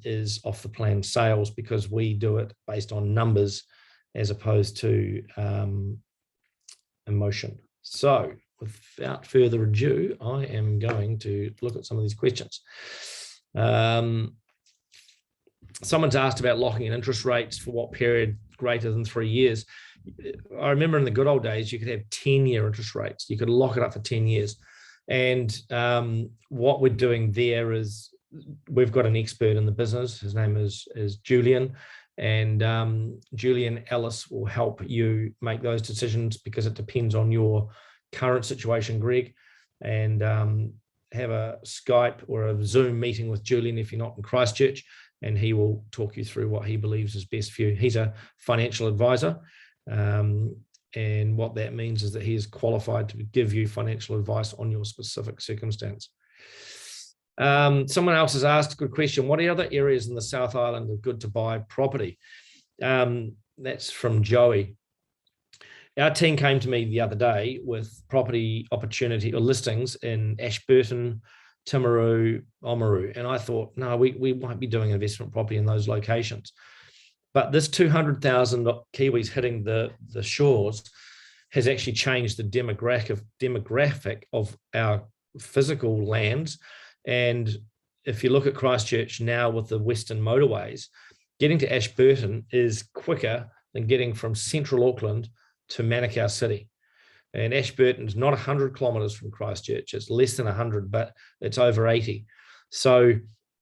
is off the plan sales, because we do it based on numbers as opposed to emotion. So without further ado, I am going to look at some of these questions. Someone's asked about locking in interest rates for what period greater than 3 years. I remember in the good old days, you could have 10-year interest rates. You could lock it up for 10 years. And what we're doing there is we've got an expert in the business. His name is Julian. And Julian Ellis will help you make those decisions, because it depends on your current situation, Greg. And have a Skype or a Zoom meeting with Julian if you're not in Christchurch, and he will talk you through what he believes is best for you. He's a financial advisor, and what that means is that he is qualified to give you financial advice on your specific circumstance. Someone else has asked a good question. What are other areas in the South Island are good to buy property? That's from Joey. Our team came to me the other day with property opportunity or listings in Ashburton, Timaru, Oamaru. And I thought, no, we won't be doing investment property in those locations. But this 200,000 Kiwis hitting the shores has actually changed the demographic of our physical lands. And if you look at Christchurch now with the Western motorways, getting to Ashburton is quicker than getting from central Auckland to Manukau City. And Ashburton is not 100 kilometres from Christchurch. It's less than 100, but it's over 80. So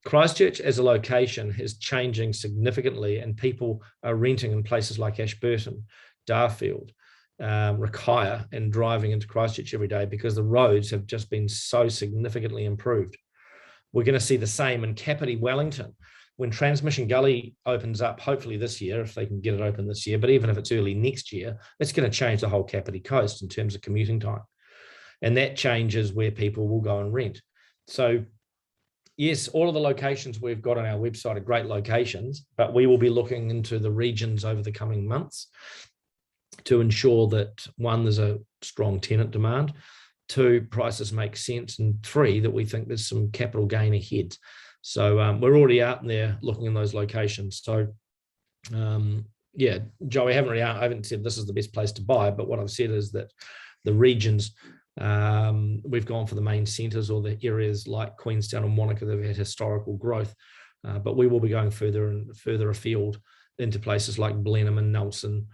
Christchurch as a location is changing significantly, and people are renting in places like Ashburton, Darfield, Rakaia, and driving into Christchurch every day because the roads have just been so significantly improved. We're going to see the same in Kapiti, Wellington. When Transmission Gully opens up, hopefully this year, if they can get it open this year, but even if it's early next year, it's going to change the whole Kapiti coast in terms of commuting time. And that changes where people will go and rent. So yes, all of the locations we've got on our website are great locations, but we will be looking into the regions over the coming months to ensure that, one, there's a strong tenant demand, two, prices make sense, and three, that we think there's some capital gain ahead. So we're already out in there looking in those locations. So yeah, Joe, I haven't said this is the best place to buy, but what I've said is that the regions, we've gone for the main centres or the areas like Queenstown and Wanaka that have had historical growth, but we will be going further and further afield into places like Blenheim and Nelson,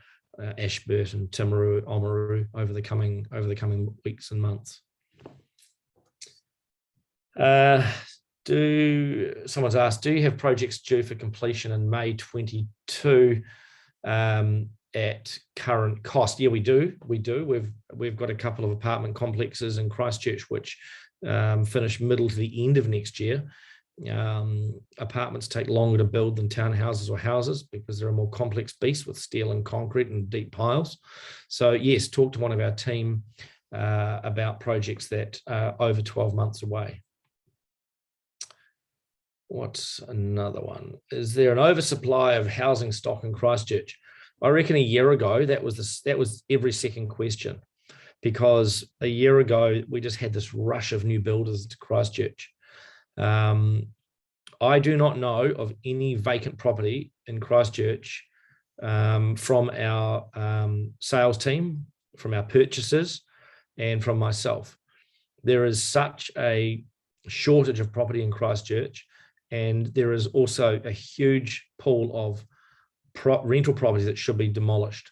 Ashburton, Timaru, Oamaru over the coming weeks and months. Someone's asked, do you have projects due for completion in May 22 at current cost? Yeah, we do. We've got a couple of apartment complexes in Christchurch which finish middle to the end of next year. Apartments take longer to build than townhouses or houses because they're a more complex beast with steel and concrete and deep piles. So yes, talk to one of our team about projects that are over 12 months away. What's another one? Is there an oversupply of housing stock in Christchurch? I reckon a year ago that was every second question, because a year ago we just had this rush of new builders to Christchurch. I do not know of any vacant property in Christchurch from our sales team, from our purchasers, and from myself. There is such a shortage of property in Christchurch. And there is also a huge pool of rental properties that should be demolished.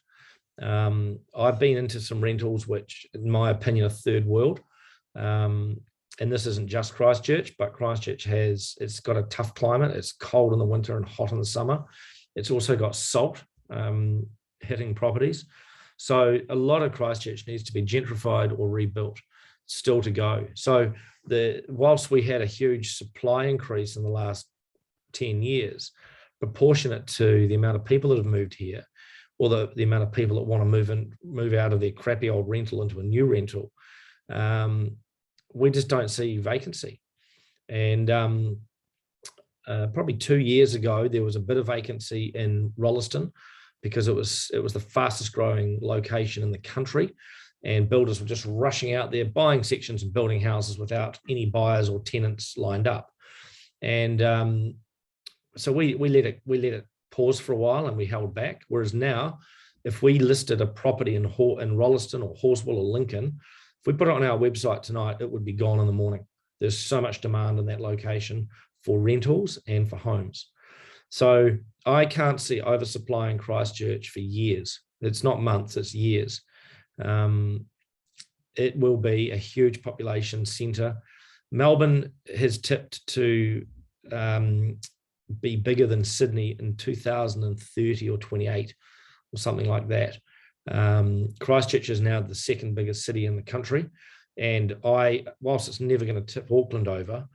I've been into some rentals which, in my opinion, are third world. And this isn't just Christchurch, but Christchurch it's got a tough climate. It's cold in the winter and hot in the summer. It's also got salt hitting properties. So a lot of Christchurch needs to be gentrified or rebuilt, still to go. So whilst we had a huge supply increase in the last 10 years, proportionate to the amount of people that have moved here, or the amount of people that want to move out of their crappy old rental into a new rental, we just don't see vacancy. And probably 2 years ago, there was a bit of vacancy in Rolleston because it was the fastest growing location in the country. And builders were just rushing out there, buying sections and building houses without any buyers or tenants lined up. And so we let it pause for a while and we held back. Whereas now, if we listed a property in Rolleston or Horswell or Lincoln, if we put it on our website tonight, it would be gone in the morning. There's so much demand in that location for rentals and for homes. So I can't see oversupply in Christchurch for years. It's not months, it's years. It will be a huge population centre. Melbourne has tipped to be bigger than Sydney in 2030 or 28 or something like that. Christchurch is now the second biggest city in the country. And whilst it's never going to tip Auckland over,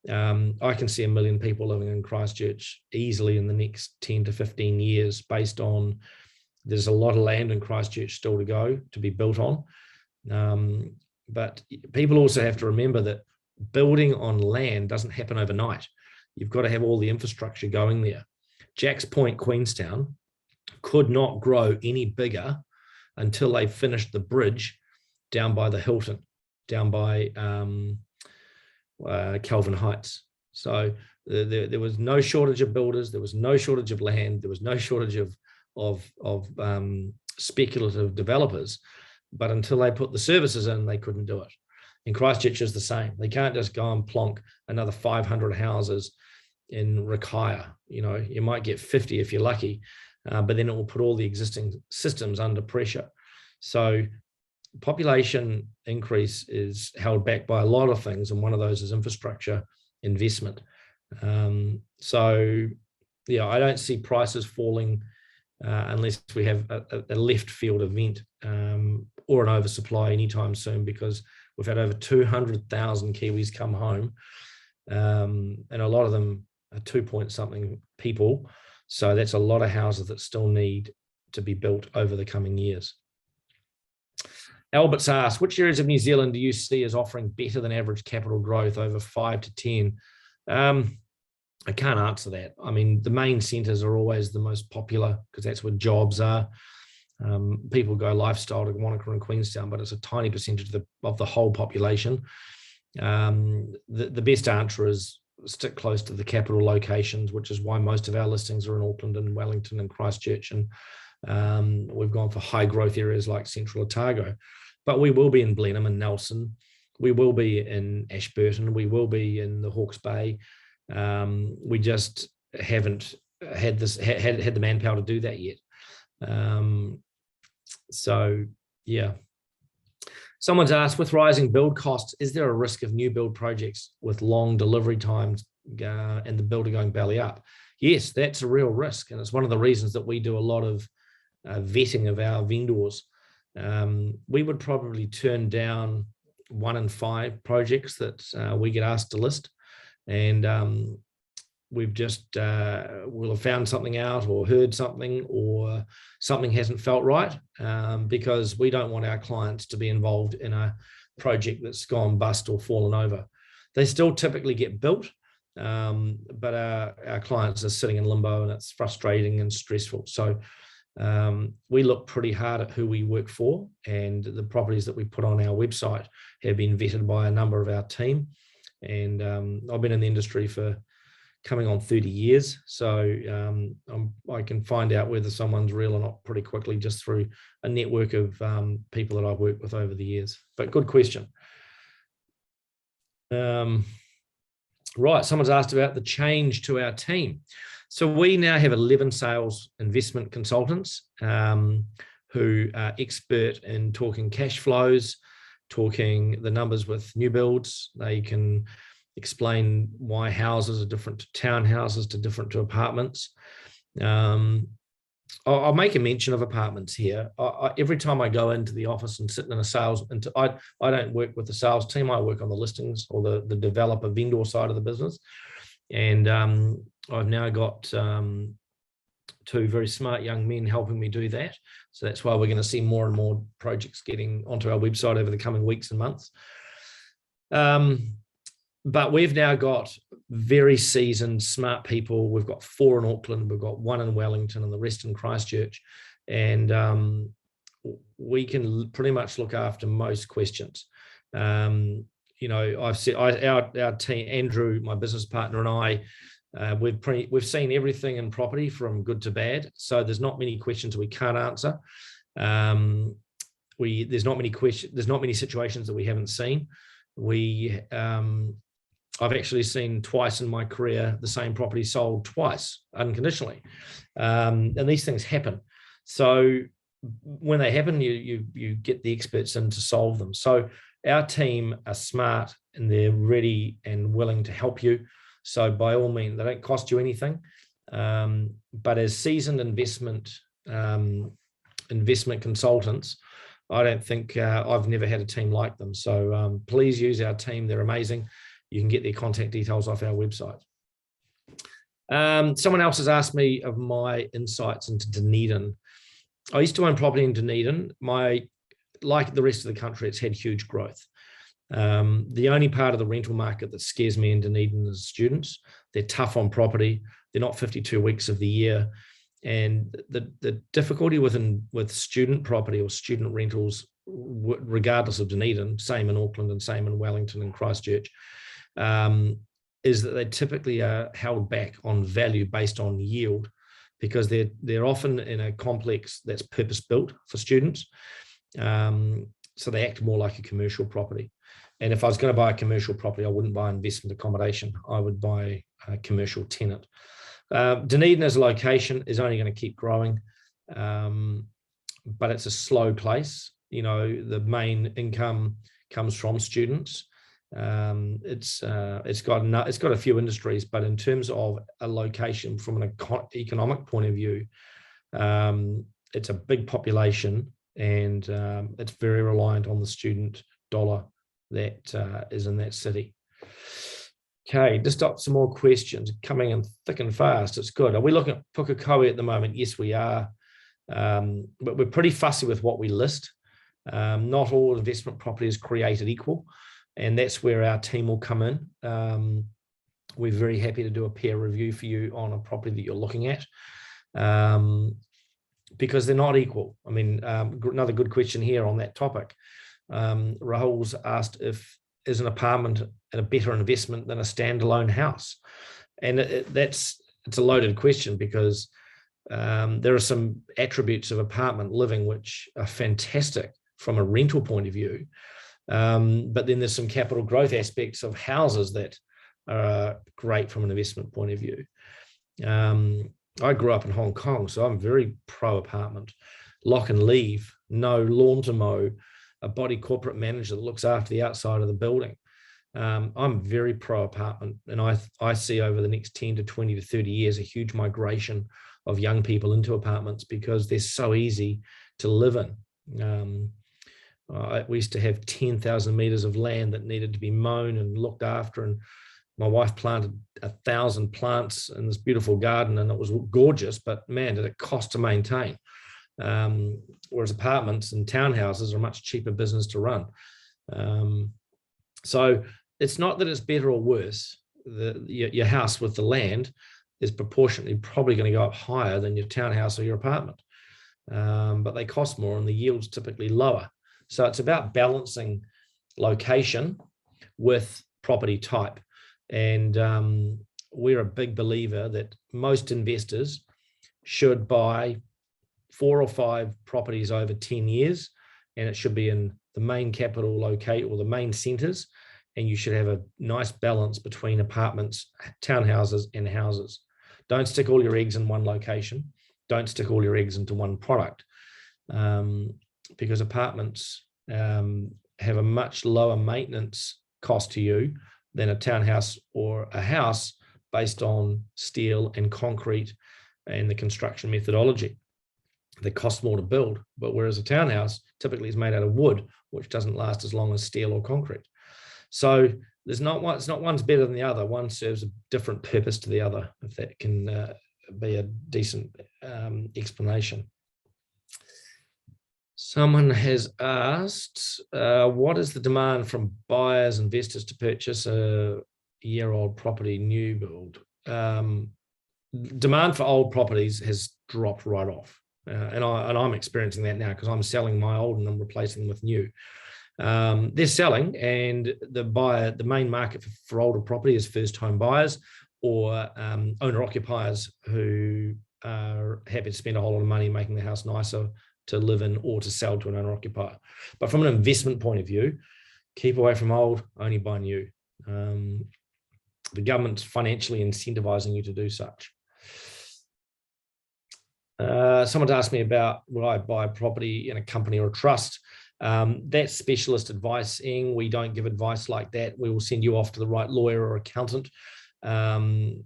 I can see 1 million people living in Christchurch easily in the next 10 to 15 years based on there's a lot of land in Christchurch still to go to be built on. But people also have to remember that building on land doesn't happen overnight. You've got to have all the infrastructure going there. Jacks Point, Queenstown could not grow any bigger until they finished the bridge down by the Hilton, down by Kelvin Heights. So there was no shortage of builders. There was no shortage of land. There was no shortage of speculative developers, but until they put the services in, they couldn't do it. And Christchurch is the same. They can't just go and plonk another 500 houses in Rakaia. You might get 50 if you're lucky, but then it will put all the existing systems under pressure. So population increase is held back by a lot of things, and one of those is infrastructure investment. So yeah, I don't see prices falling unless we have a left field event or an oversupply anytime soon, because we've had over 200,000 Kiwis come home, and a lot of them are 2-point-something people. So that's a lot of houses that still need to be built over the coming years. Albert's asked, which areas of New Zealand do you see as offering better than average capital growth over 5 to 10? I can't answer that. I mean, the main centres are always the most popular because that's where jobs are. People go lifestyle to Wanaka and Queenstown, but it's a tiny percentage of the whole population. The best answer is stick close to the capital locations, which is why most of our listings are in Auckland and Wellington and Christchurch, and we've gone for high growth areas like Central Otago. But we will be in Blenheim and Nelson. We will be in Ashburton. We will be in the Hawke's Bay. We just haven't had the manpower to do that yet. So yeah. Someone's asked, with rising build costs, is there a risk of new build projects with long delivery times and the builder going belly up? Yes, that's a real risk, and it's one of the reasons that we do a lot of vetting of our vendors. We would probably turn down 1 in 5 projects that we get asked to list, and we've just we'll have found something out or heard something, or something hasn't felt right, because we don't want our clients to be involved in a project that's gone bust or fallen over. They still typically get built, but our clients are sitting in limbo, and it's frustrating and stressful. So we look pretty hard at who we work for, and the properties that we put on our website have been vetted by a number of our team. And I've been in the industry for coming on 30 years, so I can find out whether someone's real or not pretty quickly just through a network of people that I've worked with over the years. But good question. Right, someone's asked about the change to our team. So we now have 11 sales investment consultants who are expert in talking cash flows, talking the numbers with new builds. They can explain why houses are different to townhouses, different to apartments. I'll make a mention of apartments here. Every time I go into the office and sit in a sales, I don't work with the sales team. I work on the listings or the developer vendor side of the business. And I've now got 2 very smart young men helping me do that. So that's why we're going to see more and more projects getting onto our website over the coming weeks and months. But we've now got very seasoned, smart people. We've got 4 in Auckland, we've got 1 in Wellington, and the rest in Christchurch. And we can pretty much look after most questions. You know, I've said our team, Andrew, my business partner, and I, we've seen everything in property from good to bad. So there's not many questions we can't answer. There's not many situations that we haven't seen. I've actually seen twice in my career the same property sold twice unconditionally, and these things happen. So when they happen, you get the experts in to solve them. So our team are smart and they're ready and willing to help you. So by all means, they don't cost you anything, but as seasoned investment consultants, I don't think I've never had a team like them. So please use our team. They're amazing. You can get their contact details off our website. Someone else has asked me of my insights into Dunedin. I used to own property in Dunedin. Like the rest of the country, it's had huge growth. The only part of the rental market that scares me in Dunedin is students. They're tough on property. They're not 52 weeks of the year. And the difficulty with student property or student rentals, regardless of Dunedin, same in Auckland and same in Wellington and Christchurch, is that they typically are held back on value based on yield, because they're often in a complex that's purpose built for students. So they act more like a commercial property. And if I was going to buy a commercial property, I wouldn't buy investment accommodation. I would buy a commercial tenant. Dunedin as a location is only going to keep growing. but it's a slow place. You know, the main income comes from students. It's got a few industries, but in terms of a location from an economic point of view, it's a big population, and it's very reliant on the student dollar that is in that city. Okay, just up some more questions coming in thick and fast. It's good. Are we looking at Pukekohe at the moment? Yes, we are. But we're pretty fussy with what we list. Not all investment property is created equal, and that's where our team will come in. We're very happy to do a peer review for you on a property that you're looking at, because they're not equal. I mean, another good question here on that topic. Rahul's asked if is an apartment a better investment than a standalone house, and it's a loaded question, because there are some attributes of apartment living which are fantastic from a rental point of view, but then there's some capital growth aspects of houses that are great from an investment point of view. I grew up in Hong Kong, so I'm very pro apartment. Lock and leave, no lawn to mow, a body corporate manager that looks after the outside of the building. I'm very pro apartment, and I see over the next 10 to 20 to 30 years a huge migration of young people into apartments because they're so easy to live in. We used to have 10,000 meters of land that needed to be mown and looked after, and my wife planted 1,000 plants in this beautiful garden, and it was gorgeous, but man, did it cost to maintain. Whereas apartments and townhouses are a much cheaper business to run. So it's not that it's better or worse. Your house with the land is proportionately probably going to go up higher than your townhouse or your apartment, but they cost more and the yield's typically lower. So it's about balancing location with property type. And we're a big believer that most investors should buy 4 or 5 properties over 10 years, and it should be in the main capital locate or the main centers, and you should have a nice balance between apartments, townhouses, and houses. Don't stick all your eggs in one location. Don't stick all your eggs into one product, because apartments have a much lower maintenance cost to you than a townhouse or a house based on steel and concrete and the construction methodology. They cost more to build, but whereas a townhouse typically is made out of wood, which doesn't last as long as steel or concrete. So there's not one, it's not one's better than the other. One serves a different purpose to the other, if that can be a decent explanation. Someone has asked, what is the demand from buyers, investors to purchase a year-old property new build? Demand for old properties has dropped right off. And I'm experiencing that now because I'm selling my old and I'm replacing them with new. They're selling, and the main market for older property is first home buyers or owner occupiers who are happy to spend a whole lot of money making the house nicer to live in or to sell to an owner occupier. But from an investment point of view, keep away from old, only buy new. The government's financially incentivizing you to do such. Someone's asked me about, will I buy a property in a company or a trust? That's specialist advising. We don't give advice like that. We will send you off to the right lawyer or accountant. And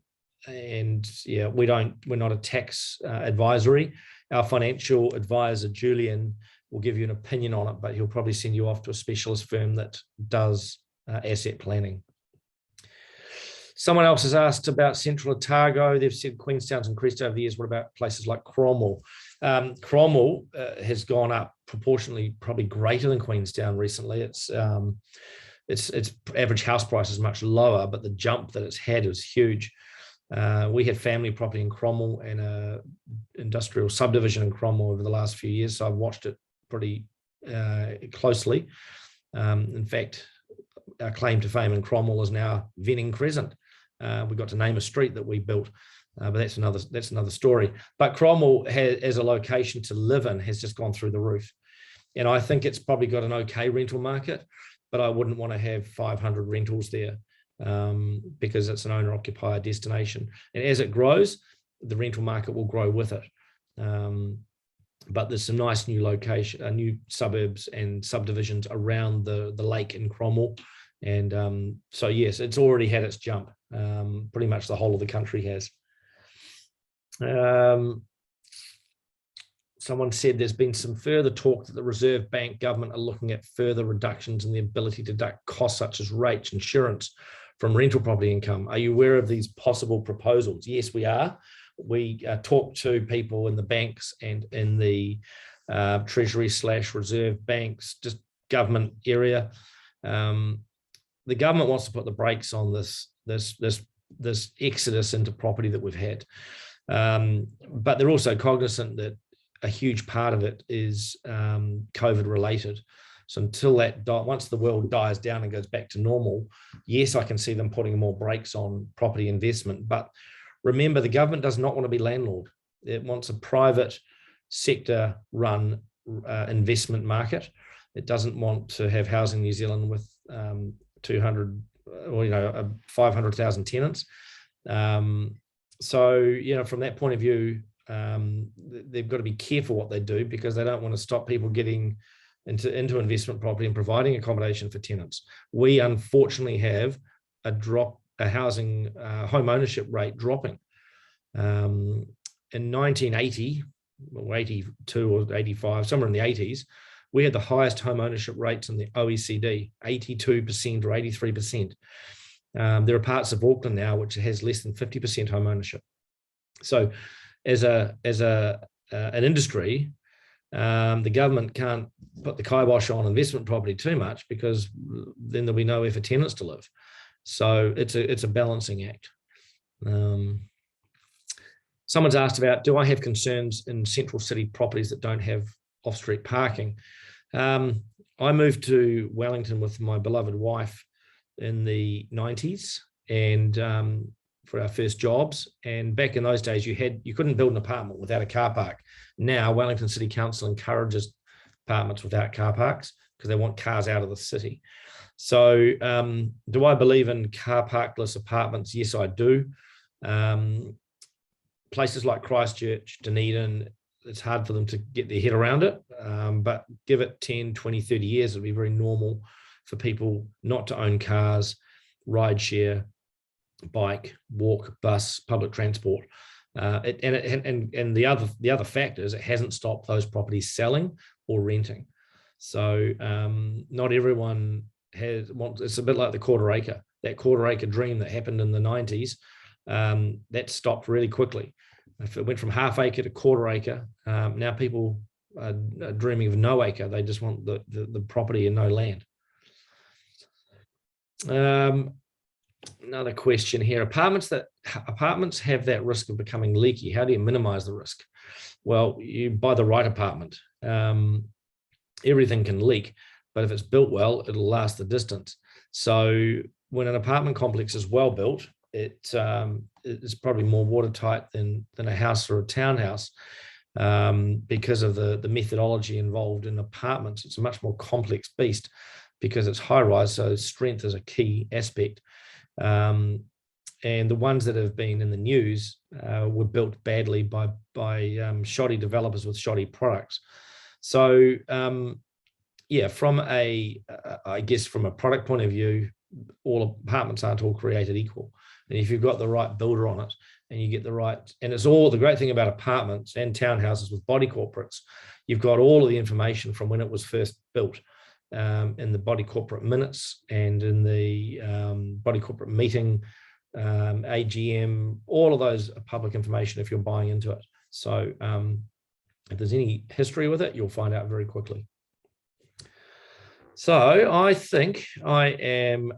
yeah, we're not a tax advisory. Our financial advisor, Julian, will give you an opinion on it, but he'll probably send you off to a specialist firm that does asset planning. Someone else has asked about Central Otago. They've said Queenstown's increased over the years. What about places like Cromwell? Cromwell has gone up proportionally, probably greater than Queenstown recently. Its average house price is much lower, but the jump that it's had is huge. We had family property in Cromwell and an industrial subdivision in Cromwell over the last few years, so I've watched it pretty closely. In fact, our claim to fame in Cromwell is now Venning Crescent. We got to name a street that we built, but that's another story. But Cromwell as a location to live in has just gone through the roof, and I think it's probably got an okay rental market, but I wouldn't want to have 500 rentals there because it's an owner-occupier destination, and as it grows, the rental market will grow with it. but there's some nice new new suburbs and subdivisions around the lake in Cromwell. And so, yes, it's already had its jump. Pretty much the whole of the country has. Someone said there's been some further talk that the Reserve Bank government are looking at further reductions in the ability to deduct costs such as rates, insurance from rental property income. Are you aware of these possible proposals? Yes, we are. We talk to people in the banks and in the Treasury/Reserve Banks, just government area. The government wants to put the brakes on this exodus into property that we've had, but they're also cognizant that a huge part of it is COVID related. So until once the world dies down and goes back to normal, yes, I can see them putting more brakes on property investment. But remember, the government does not want to be landlord. It wants a private sector run investment market. It doesn't want to have Housing New Zealand with 200 or 500,000 tenants. So from that point of view, they've got to be careful what they do, because they don't want to stop people getting into investment property and providing accommodation for tenants. We unfortunately have a housing home ownership rate dropping. In 1980 or 82 or 85, somewhere in the 80s, we had the highest home ownership rates in the OECD, 82% or 83%. There are parts of Auckland now which has less than 50% home ownership. So as an industry, the government can't put the kibosh on investment property too much, because then there'll be nowhere for tenants to live. So it's a balancing act. Someone's asked about, do I have concerns in central city properties that don't have off-street parking? I moved to Wellington with my beloved wife in the 90s, and for our first jobs. And back in those days, you couldn't build an apartment without a car park. Now, Wellington City Council encourages apartments without car parks because they want cars out of the city. So do I believe in car parkless apartments? Yes, I do. Places like Christchurch, Dunedin, it's hard for them to get their head around it. But give it 10, 20, 30 years, it'll be very normal for people not to own cars, ride share, bike, walk, bus, public transport. And the other factor is it hasn't stopped those properties selling or renting. So not everyone it's a bit like the quarter acre. That quarter acre dream that happened in the 90s, that stopped really quickly. If it went from half acre to quarter acre, now people are dreaming of no acre. They just want the property and no land. Another question here. Apartments have that risk of becoming leaky. How do you minimize the risk? Well, you buy the right apartment. Everything can leak, but if it's built well, it'll last the distance. So when an apartment complex is well built, it's probably more watertight than a house or a townhouse, because of the methodology involved in apartments. It's a much more complex beast because it's high rise, so strength is a key aspect. And the ones that have been in the news were built badly by shoddy developers with shoddy products. So yeah, from I guess from a product point of view, all apartments aren't all created equal. And if you've got the right builder on it, and you get the right, and it's all the great thing about apartments and townhouses with body corporates, you've got all of the information from when it was first built, in the body corporate minutes and in the body corporate meeting, AGM, all of those are public information if you're buying into it. So if there's any history with it, you'll find out very quickly. So I think I am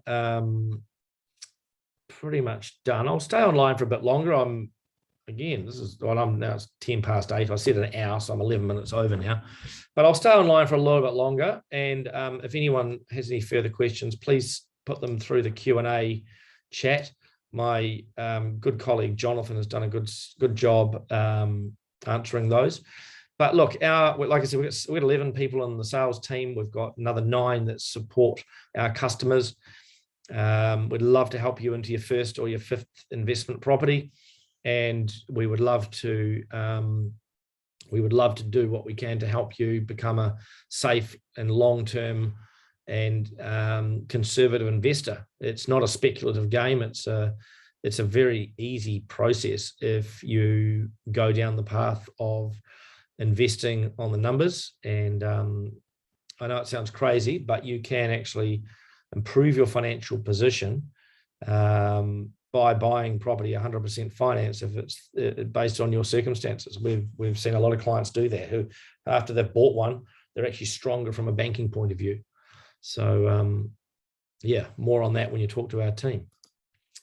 pretty much done. I'll stay online for a bit longer. I'm now it's 10 past 8. I said an hour, so I'm 11 minutes over now. But I'll stay online for a little bit longer. And if anyone has any further questions, please put them through the Q&A chat. My good colleague Jonathan has done a good job answering those. But look, like I said, we've got 11 people on the sales team. We've got another 9 that support our customers. We'd love to help you into your first or your 5th investment property. And we would love to We would love to do what we can to help you become a safe and long-term and conservative investor. It's not a speculative game. It's a very easy process if you go down the path of investing on the numbers. And I know it sounds crazy, but you can actually improve your financial position by buying property 100% finance if it's based on your circumstances. We've seen a lot of clients do that, who after they've bought one, they're actually stronger from a banking point of view. So yeah, more on that when you talk to our team.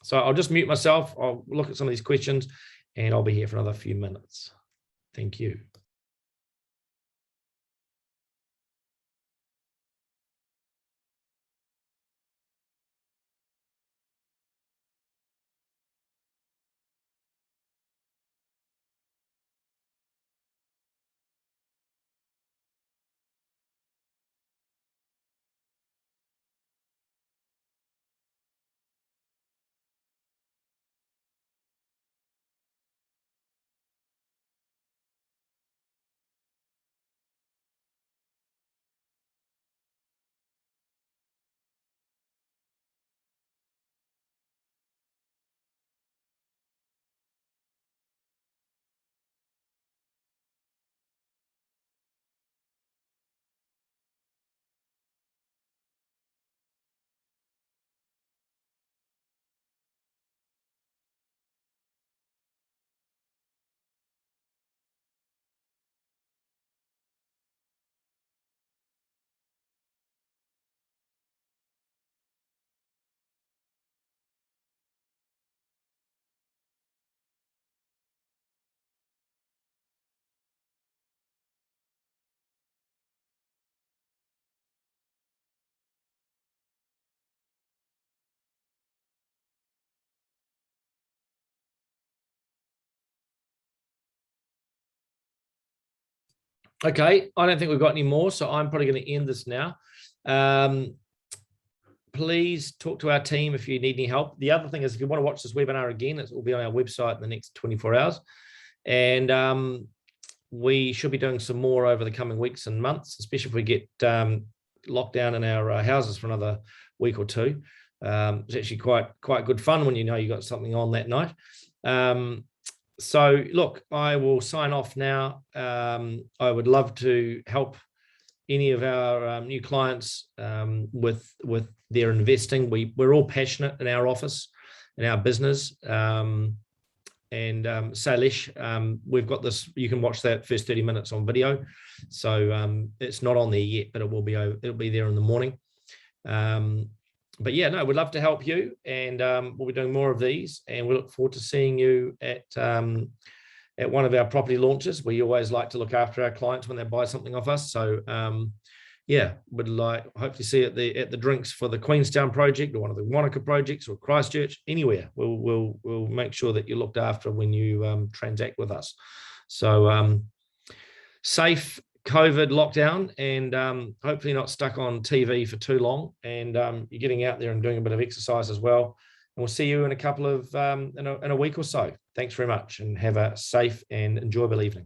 So I'll just mute myself. I'll look at some of these questions and I'll be here for another few minutes. Thank you. Okay, I don't think we've got any more, so I'm probably going to end this now. Please talk to our team if you need any help. The other thing is, if you want to watch this webinar again, it will be on our website in the next 24 hours. And we should be doing some more over the coming weeks and months, especially if we get locked down in our houses for another week or two. It's actually quite good fun when you know you got something on that night. So look, I will sign off now. I would love to help any of our new clients with their investing. We're all passionate in our office, in our business. And Sailesh, we've got this, you can watch that first 30 minutes on video. So it's not on there yet, but it'll be there in the morning. But yeah, no, we'd love to help you, and we'll be doing more of these, and we look forward to seeing you at one of our property launches. We always like to look after our clients when they buy something off us. So yeah, would hope to see you at the drinks for the Queenstown project, or one of the Wanaka projects, or Christchurch, anywhere. We'll make sure that you're looked after when you transact with us. So safe COVID lockdown, and hopefully not stuck on TV for too long, and you're getting out there and doing a bit of exercise as well. And we'll see you in a couple of in a week or so. Thanks very much, and have a safe and enjoyable evening.